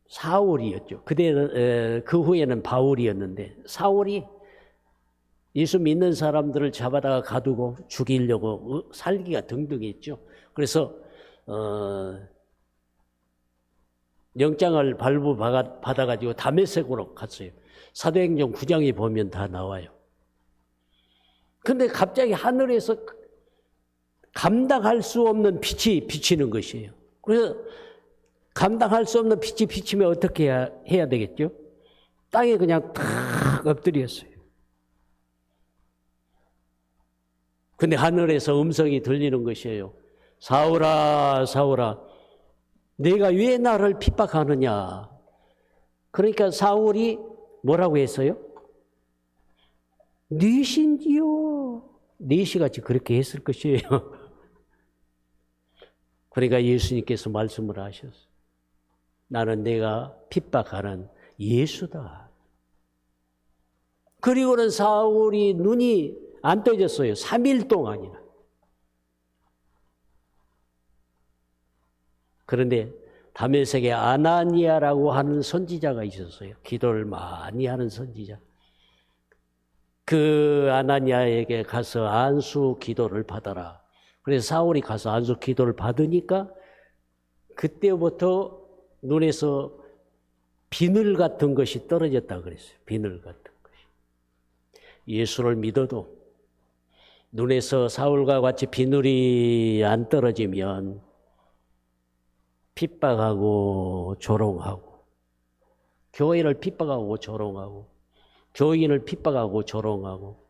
사울이었죠. 그때는 그 후에는 바울이었는데 사울이 예수 믿는 사람들을 잡아다가 가두고 죽이려고 살기가 등등했죠. 그래서 영장을 발부받아가지고 다메섹으로 갔어요. 사도행전 9장에 보면 다 나와요. 근데 갑자기 하늘에서 감당할 수 없는 빛이 비치는 것이에요. 그래서 감당할 수 없는 빛이 비치면 어떻게 해야 되겠죠? 땅에 그냥 탁 엎드렸어요. 근데 하늘에서 음성이 들리는 것이에요. 사울아, 사울아, 네가 왜 나를 핍박하느냐? 그러니까 사울이 뭐라고 했어요? 네신지요. 네시같이 그렇게 했을 것이에요. 그러니까 예수님께서 말씀을 하셨어요. 나는 내가 핍박하는 예수다. 그리고는 사울이 눈이 안 떠졌어요. 3일 동안이나. 그런데 다메섹에 아나니아라고 하는 선지자가 있었어요. 기도를 많이 하는 선지자. 그 아나니아에게 가서 안수 기도를 받아라. 그래서 사울이 가서 안수 기도를 받으니까 그때부터 눈에서 비늘 같은 것이 떨어졌다 그랬어요. 비늘 같은 것이. 예수를 믿어도 눈에서 사울과 같이 비늘이 안 떨어지면 핍박하고 조롱하고, 교회를 핍박하고 조롱하고, 교인을 핍박하고 조롱하고,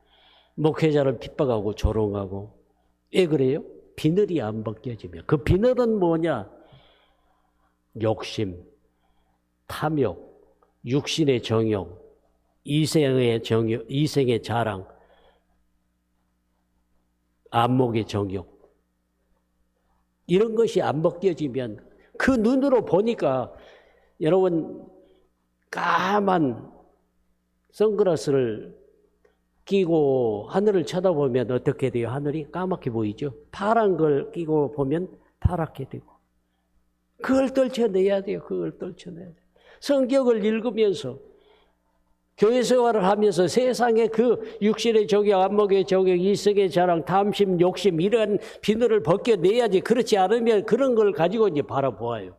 목회자를 핍박하고 조롱하고. 왜 그래요? 비늘이 안 벗겨지면. 그 비늘은 뭐냐? 욕심, 탐욕, 육신의 정욕, 이생의 정욕, 이생의 자랑, 안목의 정욕. 이런 것이 안 벗겨지면 그 눈으로 보니까 여러분 까만 선글라스를 끼고 하늘을 쳐다보면 어떻게 돼요? 하늘이 까맣게 보이죠? 파란 걸 끼고 보면 파랗게 되고. 그걸 떨쳐내야 돼요. 그걸 떨쳐내야 돼요. 성경을 읽으면서 교회 생활을 하면서 세상의 그 육신의 정욕, 안목의 정욕, 이성의 자랑, 탐심, 욕심 이런 비늘을 벗겨내야지. 그렇지 않으면 그런 걸 가지고 이제 바라보아요.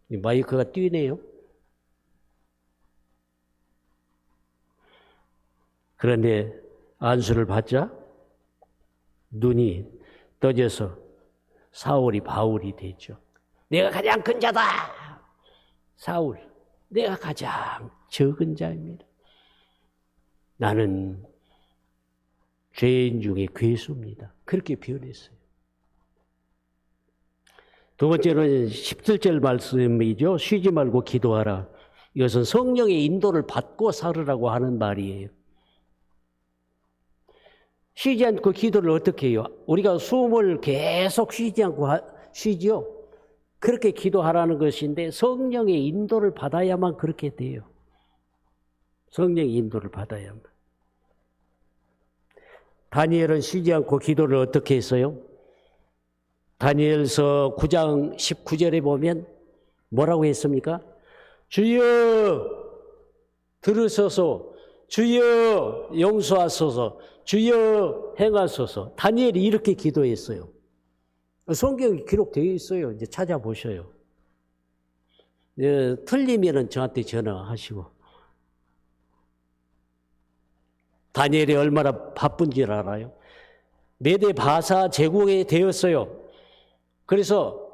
이 마이크가 뛰네요. 그런데 안수를 받자 눈이 떠져서 사울이 바울이 됐죠. 내가 가장 큰 자다. 사울, 내가 가장 적은 자입니다. 나는 죄인 중에 괴수입니다. 그렇게 변했어요. 두 번째는 17절 말씀이죠. 쉬지 말고 기도하라. 이것은 성령의 인도를 받고 살으라고 하는 말이에요. 쉬지 않고 기도를 어떻게 해요? 우리가 숨을 계속 쉬지 않고 쉬죠. 그렇게 기도하라는 것인데 성령의 인도를 받아야만 그렇게 돼요. 성령의 인도를 받아야만. 다니엘은 쉬지 않고 기도를 어떻게 했어요? 다니엘서 9장 19절에 보면 뭐라고 했습니까? 주여 들으소서, 주여 용서하소서, 주여 행하소서. 다니엘이 이렇게 기도했어요. 성경이 기록되어 있어요. 이제 찾아보셔요. 틀리면은 저한테 전화하시고. 다니엘이 얼마나 바쁜지 알아요? 메데 바사 제국이 되었어요. 그래서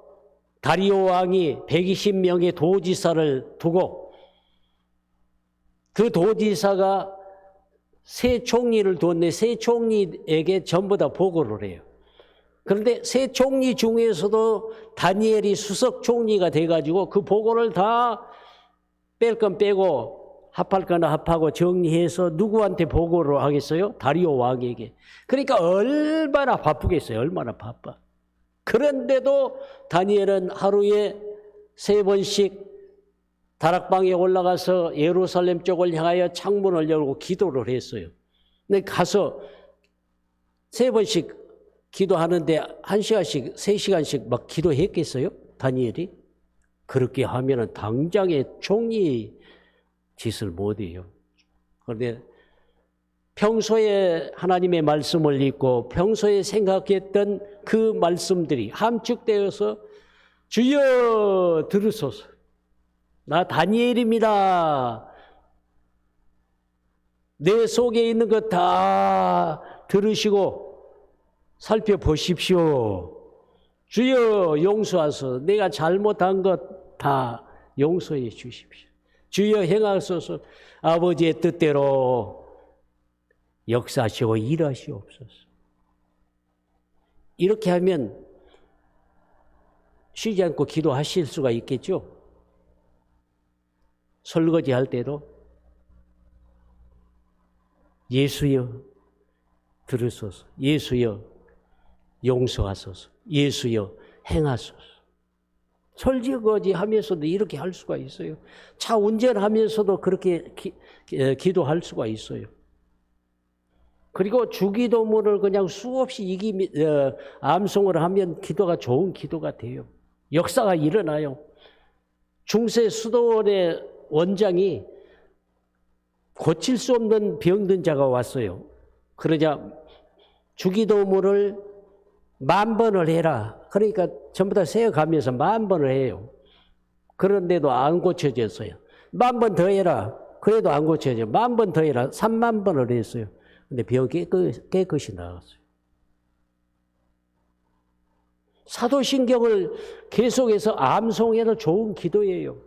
다리오 왕이 120명의 도지사를 두고 그 도지사가 세 총리를 두었는데 세 총리에게 전부 다 보고를 해요. 그런데 세 총리 중에서도 다니엘이 수석 총리가 돼가지고 그 보고를 다 뺄 건 빼고 합할 건 합하고 정리해서 누구한테 보고를 하겠어요? 다리오 왕에게. 그러니까 얼마나 바쁘겠어요? 얼마나 바빠. 그런데도 다니엘은 하루에 3번씩 다락방에 올라가서 예루살렘 쪽을 향하여 창문을 열고 기도를 했어요. 근데 가서 3번씩 기도하는데 1시간씩, 3시간씩 막 기도했겠어요? 다니엘이? 그렇게 하면은 당장에 종이 짓을 못해요. 그런데 평소에 하나님의 말씀을 읽고 평소에 생각했던 그 말씀들이 함축되어서 주여 들으소서. 나 다니엘입니다. 내 속에 있는 것 다 들으시고 살펴보십시오. 주여 용서하소서. 내가 잘못한 것 다 용서해 주십시오. 주여 행하소서. 아버지의 뜻대로 역사하시고 일하시옵소서. 이렇게 하면 쉬지 않고 기도하실 수가 있겠죠. 설거지 할 때도 예수여 들으소서. 예수여 용서하소서. 예수여 행하소서. 설거지 하면서도 이렇게 할 수가 있어요. 차 운전하면서도 그렇게 기도할 수가 있어요. 그리고 주기도문을 그냥 수없이 암송을 하면 기도가 좋은 기도가 돼요. 역사가 일어나요. 중세 수도원의 원장이 고칠 수 없는 병든 자가 왔어요. 그러자 주기도문을 10,000번을 해라. 그러니까 전부 다 세어가면서 10,000번을 해요. 그런데도 안 고쳐졌어요. 10,000번 더 해라. 그래도 안 고쳐져요. 10,000번 더 해라. 30,000번을 했어요. 근데 병이 깨끗이 나았어요. 사도신경을 계속해서 암송해도 좋은 기도예요.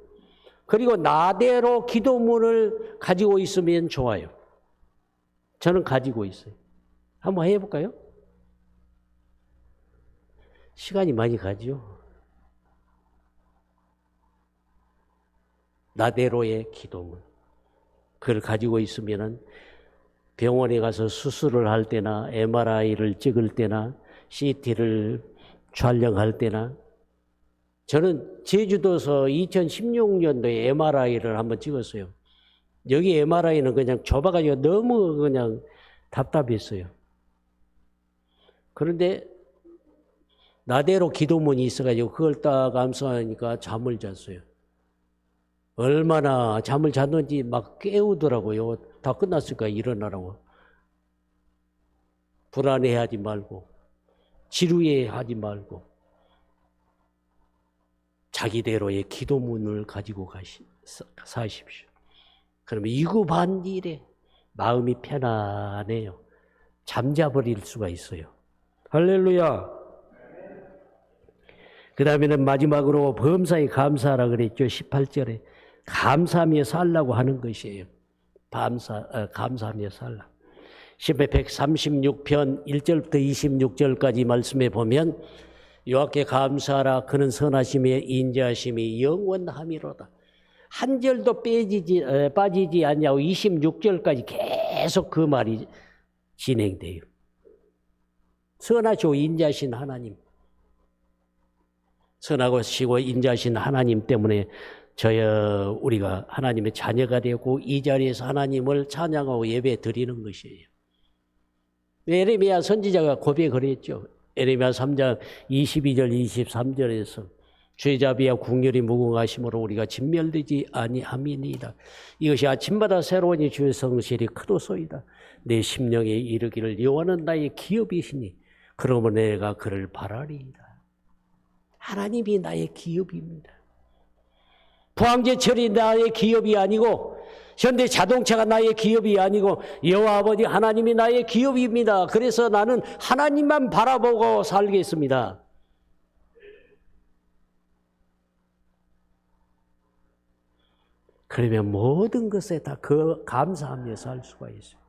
그리고 나대로 기도문을 가지고 있으면 좋아요. 저는 가지고 있어요. 한번 해볼까요? 시간이 많이 가죠. 나대로의 기도문. 그걸 가지고 있으면은 병원에 가서 수술을 할 때나 MRI를 찍을 때나 CT를 촬영할 때나 저는 제주도에서 2016년도에 MRI를 한번 찍었어요. 여기 MRI는 그냥 좁아가지고 너무 그냥 답답했어요. 그런데 나대로 기도문이 있어가지고 그걸 딱 암송하니까 잠을 잤어요. 얼마나 잠을 잤는지 막 깨우더라고요. 다 끝났으니까 일어나라고. 불안해하지 말고 지루해하지 말고 자기대로의 기도문을 가지고 사십시오. 그러면 이구반일에 마음이 편안해요. 잠자버릴 수가 있어요. 할렐루야. 그 다음에는 마지막으로 범사에 감사하라 그랬죠. 18절에 감사하며 살라고 하는 것이에요. 감사하며 살라. 시편 136편 1절부터 26절까지 말씀에 보면 여호와께 감사하라. 그는 선하심에 인자하심이 영원함이로다. 한 절도 빠지지 않냐고 26절까지 계속 그 말이 진행돼요. 선하시고 인자하신 하나님. 선하시고 인자하신 하나님 때문에 우리가 하나님의 자녀가 되고 이 자리에서 하나님을 찬양하고 예배 드리는 것이에요. 에레미야 선지자가 고백을 했죠. 에레미야 3장 22절 23절에서 죄자비와 궁렬이 무궁하심으로 우리가 진멸되지 아니함이니이다. 이것이 아침마다 새로우니 주의 성실이 크도소이다. 내 심령에 이르기를 여호와는 나의 기업이시니 그러므로 내가 그를 바라리이다. 하나님이 나의 기업입니다. 포항제철이 나의 기업이 아니고 현대자동차가 나의 기업이 아니고 여호와 아버지 하나님이 나의 기업입니다. 그래서 나는 하나님만 바라보고 살겠습니다. 그러면 모든 것에 다 감사하며 살 수가 있어요.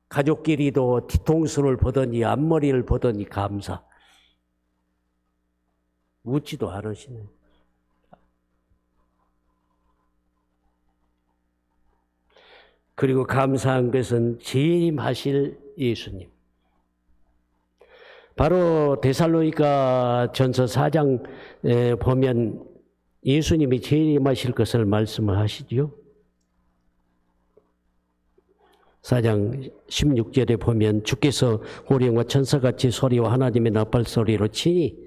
가족끼리도 뒤통수를 보더니 앞머리를 보더니 감사. 묻지도 않으시네. 그리고 감사한 것은 재림하실 예수님. 바로 데살로니가 전서 4장 보면 예수님이 재림하실 것을 말씀을 하시죠. 4장 16절에 보면 주께서 호령과 천사같이 소리와 하나님의 나팔 소리로 치니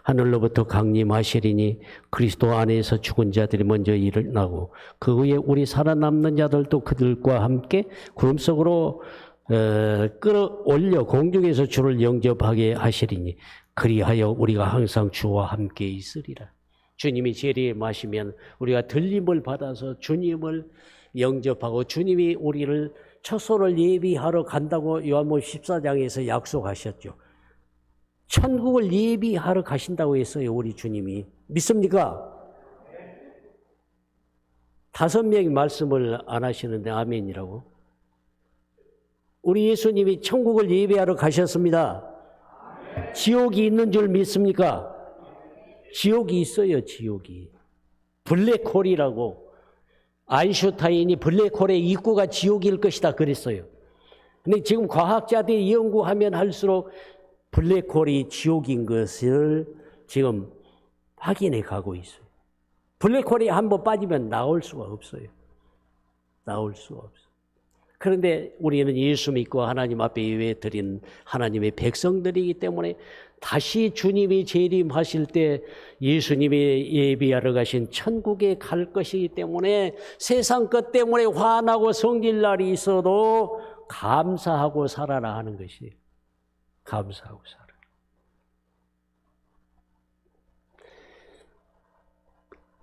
하늘로부터 강림하시리니 그리스도 안에서 죽은 자들이 먼저 일어나고 그 후에 우리 살아남는 자들도 그들과 함께 구름 속으로 끌어올려 공중에서 주를 영접하게 하시리니 그리하여 우리가 항상 주와 함께 있으리라. 주님이 재림하시면 우리가 들림을 받아서 주님을 영접하고 주님이 우리를 처소를 예비하러 간다고 요한복음 14장에서 약속하셨죠. 천국을 예비하러 가신다고 했어요, 우리 주님이. 믿습니까? 5명이 말씀을 안 하시는데 아멘이라고. 우리 예수님이 천국을 예비하러 가셨습니다. 지옥이 있는 줄 믿습니까? 지옥이 있어요, 지옥이. 블랙홀이라고. 아인슈타인이 블랙홀의 입구가 지옥일 것이다 그랬어요. 근데 지금 과학자들이 연구하면 할수록 블랙홀이 지옥인 것을 지금 확인해 가고 있어요. 블랙홀이 한번 빠지면 나올 수가 없어요. 나올 수가 없어요. 그런데 우리는 예수 믿고 하나님 앞에 예배드린 하나님의 백성들이기 때문에 다시 주님이 재림하실 때 예수님이 예비하러 가신 천국에 갈 것이기 때문에 세상 것 때문에 화나고 성질 날이 있어도 감사하고 살아라 하는 것이에요. 감사하고 살아라.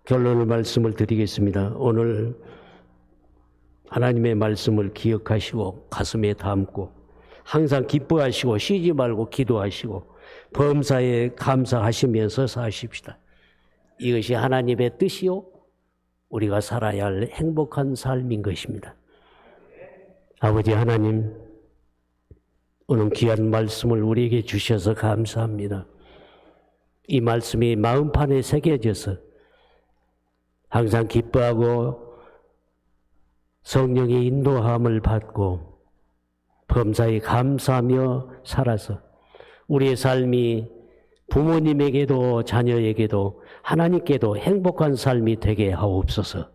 결론을 말씀을 드리겠습니다. 오늘 하나님의 말씀을 기억하시고 가슴에 담고 항상 기뻐하시고 쉬지 말고 기도하시고 범사에 감사하시면서 사십시다. 이것이 하나님의 뜻이요 우리가 살아야 할 행복한 삶인 것입니다. 아버지 하나님, 오늘 귀한 말씀을 우리에게 주셔서 감사합니다. 이 말씀이 마음판에 새겨져서 항상 기뻐하고 성령의 인도함을 받고 범사에 감사하며 살아서 우리의 삶이 부모님에게도 자녀에게도 하나님께도 행복한 삶이 되게 하옵소서.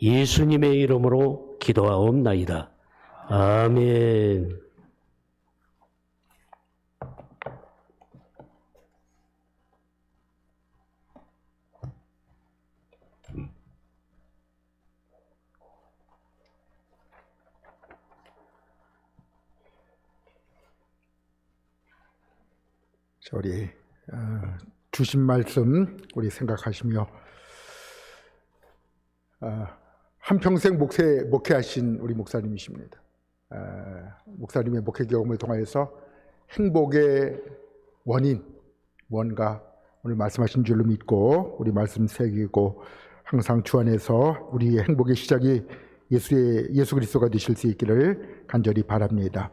예수님의 이름으로 기도하옵나이다. 아멘. 우리 주신 말씀 우리 생각하시며 한평생 목회하신 우리 목사님이십니다. 목사님의 목회 경험을 통하여서 행복의 원인 뭔가 오늘 말씀하신 줄로 믿고 우리 말씀 새기고 항상 주 안에서 우리의 행복의 시작이 예수 그리스도가 되실 수 있기를 간절히 바랍니다.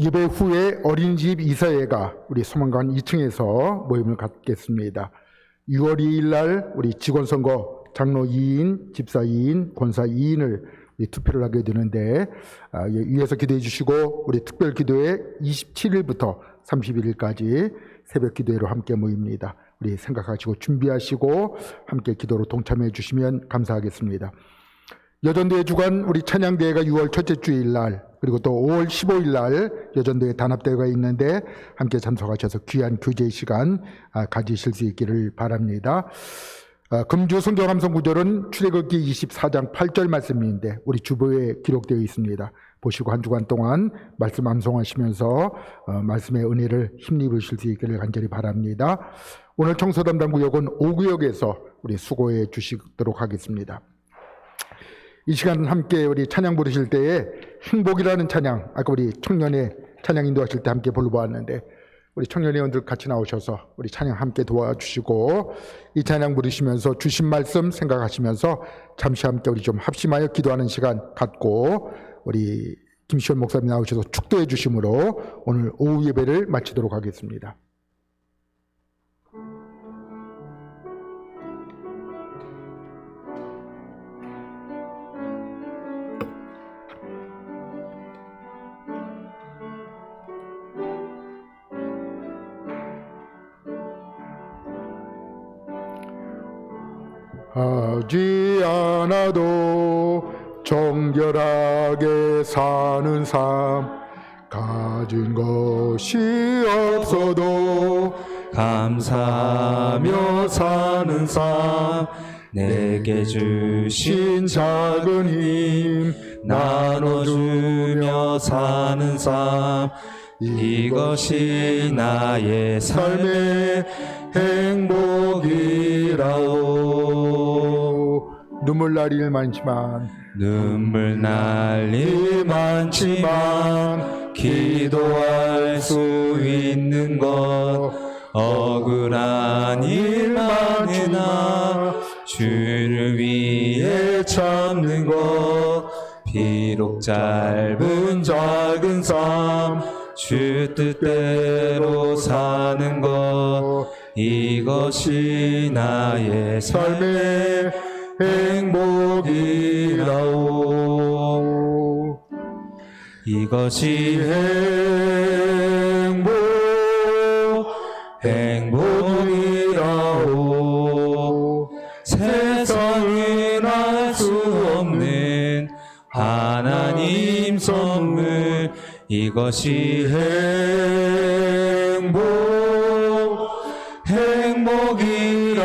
예배 후에 어린이집 이사회가 우리 소망관 2층에서 모임을 갖겠습니다. 6월 2일 날 우리 직원선거 장로 2인, 집사 2인, 권사 2인을 투표를 하게 되는데 위에서 기도해 주시고 우리 특별 기도회 27일부터 31일까지 새벽 기도회로 함께 모입니다. 우리 생각하시고 준비하시고 함께 기도로 동참해 주시면 감사하겠습니다. 여전도의 주간 우리 찬양대회가 6월 첫째 주일 날 그리고 또 5월 15일 날 여전도의 단합대회가 있는데 함께 참석하셔서 귀한 교제의 시간 가지실 수 있기를 바랍니다. 금주 성경 함성 구절은 출애굽기 24장 8절 말씀인데 우리 주보에 기록되어 있습니다. 보시고 한 주간 동안 말씀 암송하시면서 말씀의 은혜를 힘입으실 수 있기를 간절히 바랍니다. 오늘 청소 담당 구역은 5구역에서 우리 수고해 주시도록 하겠습니다. 이 시간 함께 우리 찬양 부르실 때에 행복이라는 찬양, 아까 우리 청년의 찬양 인도하실 때 함께 불러보았는데 우리 청년회원들 같이 나오셔서 우리 찬양 함께 도와주시고 이 찬양 부르시면서 주신 말씀 생각하시면서 잠시 함께 우리 좀 합심하여 기도하는 시간 갖고 우리 김시원 목사님 나오셔서 축도해 주심으로 오늘 오후 예배를 마치도록 하겠습니다. 하지 않아도 정결하게 사는 삶, 가진 것이 없어도 감사하며 사는 삶, 내게 주신 작은 힘 나눠주며 사는 삶, 이것이 나의 삶의 행복이라오. 눈물 날 일 많지만 눈물 날 일 많지만 기도할 수 있는 것, 억울한 일 많으나 주를 위해 참는 것, 비록 짧은 작은 삶 주 뜻대로 사는 것, 이것이 나의 삶의 행복이라오. 이것이 행복이라오. 세상은 알 수 없는 하나님 선물, 이것이 행복이라오.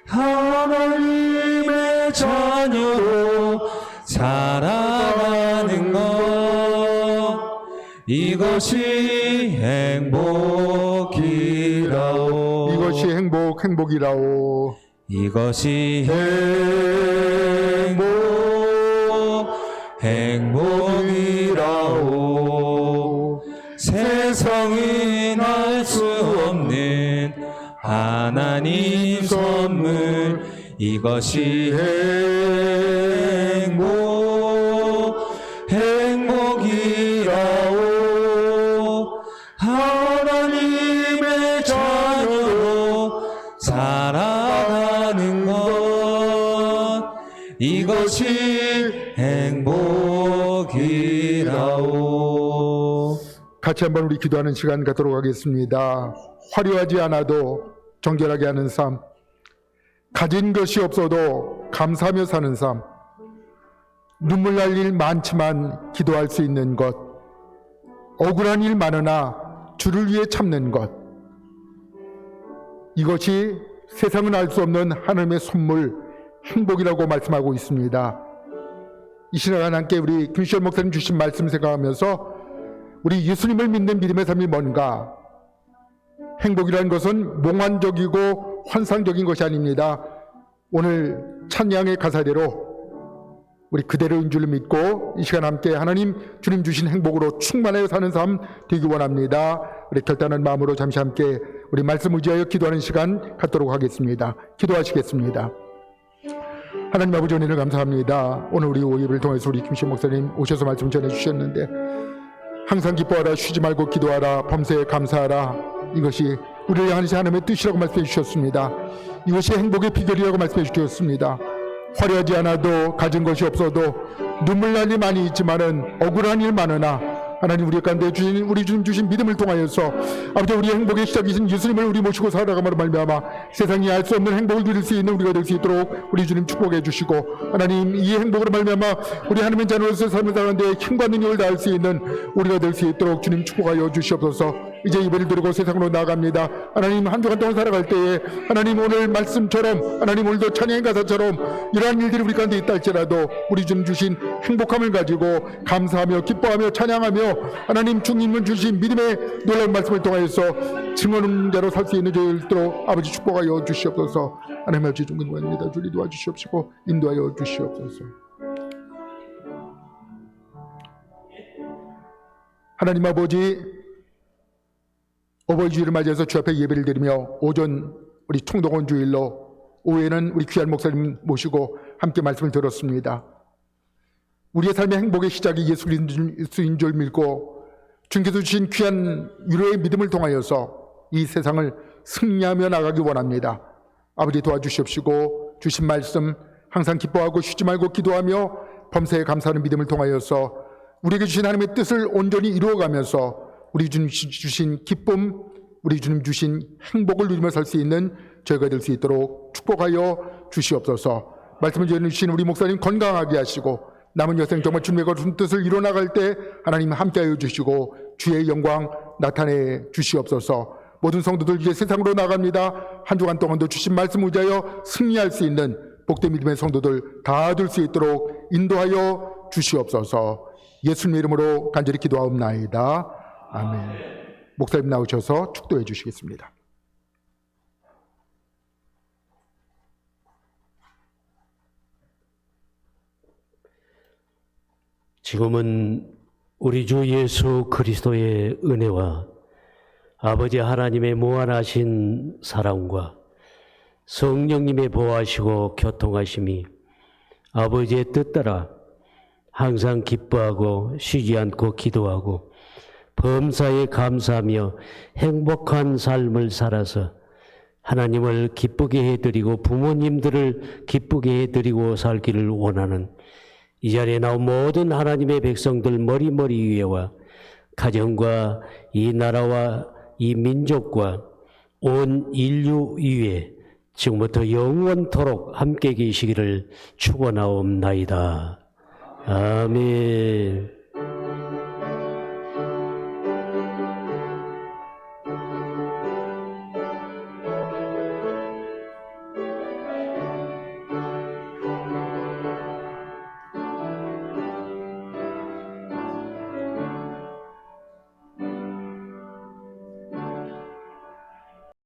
하나님의 자녀로 살아가는 것, 이것이 행복이라오. 이것이 행복이라오. 이것이 행복이라오. 세상은 알 수 없는 하나님 선물, 이것이 행복이라오. 하나님의 자녀로 살아가는 것, 이것이 행복이라오. 같이 한번 우리 기도하는 시간 갖도록 하겠습니다. 화려하지 않아도 정결하게 하는 삶, 가진 것이 없어도 감사하며 사는 삶, 눈물 날 일 많지만 기도할 수 있는 것, 억울한 일 많으나 주를 위해 참는 것, 이것이 세상은 알 수 없는 하나님의 선물, 행복이라고 말씀하고 있습니다. 이 시간 함께 우리 김시원 목사님 주신 말씀 생각하면서 우리 예수님을 믿는 믿음의 삶이 뭔가, 행복이라는 것은 몽환적이고 환상적인 것이 아닙니다. 오늘 찬양의 가사대로 우리 그대로인 줄 믿고 이 시간 함께 하나님 주님 주신 행복으로 충만하여 사는 삶 되기 원합니다. 우리 결단한 마음으로 잠시 함께 우리 말씀 의지하여 기도하는 시간 갖도록 하겠습니다. 기도하시겠습니다. 하나님 아버지 은혜를 감사합니다. 오늘 우리 5일을 통해서 우리 김시원 목사님 오셔서 말씀 전해주셨는데, 항상 기뻐하라, 쉬지 말고 기도하라, 범사에 감사하라, 이것이 우리를 향한 하나님의 뜻이라고 말씀해 주셨습니다. 이것이 행복의 비결이라고 말씀해 주셨습니다. 화려하지 않아도, 가진 것이 없어도, 눈물 날 일이 많이 있지만은 억울한 일 많으나 하나님 우리 가운데 주신 우리 주님 주신 믿음을 통하여서 아버지 우리 행복의 시작이신 예수님을 우리 모시고 살아가므로 말미암아 세상이 알 수 없는 행복을 누릴 수 있는 우리가 될 수 있도록 우리 주님 축복해 주시고, 하나님 이 행복으로 말미암아 우리 하나님의 자녀로서 삶을 살아가는데 힘과 능력을 다할 수 있는 우리가 될 수 있도록 주님 축복하여 주시옵소서. 이제 예배를 드리고 세상으로 나아갑니다. 하나님 한 주간 동안 살아갈 때에 하나님 오늘 말씀처럼, 하나님 오늘도 찬양의 가사처럼 이러한 일들이 우리 가운데 있다 할지라도 우리 주님 주신 행복함을 가지고 감사하며 기뻐하며 찬양하며 하나님 주님은 주신 믿음의 놀라운 말씀을 통하여서 증언하는 자로 살 수 있는 저희들도 아버지 축복하여 주시옵소서. 하나님 아버지 중근원입니다. 주님 도와주시옵시고 인도하여 주시옵소서. 하나님 아버지, 어버이 주일을 맞이해서 주 앞에 예배를 드리며 오전 우리 총동원 주일로, 오후에는 우리 귀한 목사님 모시고 함께 말씀을 들었습니다. 우리의 삶의 행복의 시작이 예수인 줄 믿고 주님께서 주신 귀한 위로의 믿음을 통하여서 이 세상을 승리하며 나가기 원합니다. 아버지 도와주시옵시고 주신 말씀 항상 기뻐하고 쉬지 말고 기도하며 범사에 감사하는 믿음을 통하여서 우리에게 주신 하나님의 뜻을 온전히 이루어가면서 우리 주님 주신 기쁨, 우리 주님 주신 행복을 누리며 살 수 있는 저희가 될 수 있도록 축복하여 주시옵소서. 말씀을 전해주신 우리 목사님 건강하게 하시고 남은 여생 정말 주님의 거룩한 뜻을 이뤄나갈 때 하나님 함께하여 주시고 주의 영광 나타내 주시옵소서. 모든 성도들 이제 세상으로 나갑니다. 한 주간 동안도 주신 말씀 의지하여 승리할 수 있는 복된 믿음의 성도들 다 될 수 있도록 인도하여 주시옵소서. 예수님의 이름으로 간절히 기도하옵나이다. 아멘. 목사님 나오셔서 축도해 주시겠습니다. 지금은 우리 주 예수 그리스도의 은혜와 아버지 하나님의 무한하신 사랑과 성령님의 보호하시고 교통하심이 아버지의 뜻 따라 항상 기뻐하고 쉬지 않고 기도하고 범사에 감사하며 행복한 삶을 살아서 하나님을 기쁘게 해드리고 부모님들을 기쁘게 해드리고 살기를 원하는 이 자리에 나온 모든 하나님의 백성들 머리머리 위에와 가정과 이 나라와 이 민족과 온 인류 위에 지금부터 영원토록 함께 계시기를 축원하옵나이다. 아멘.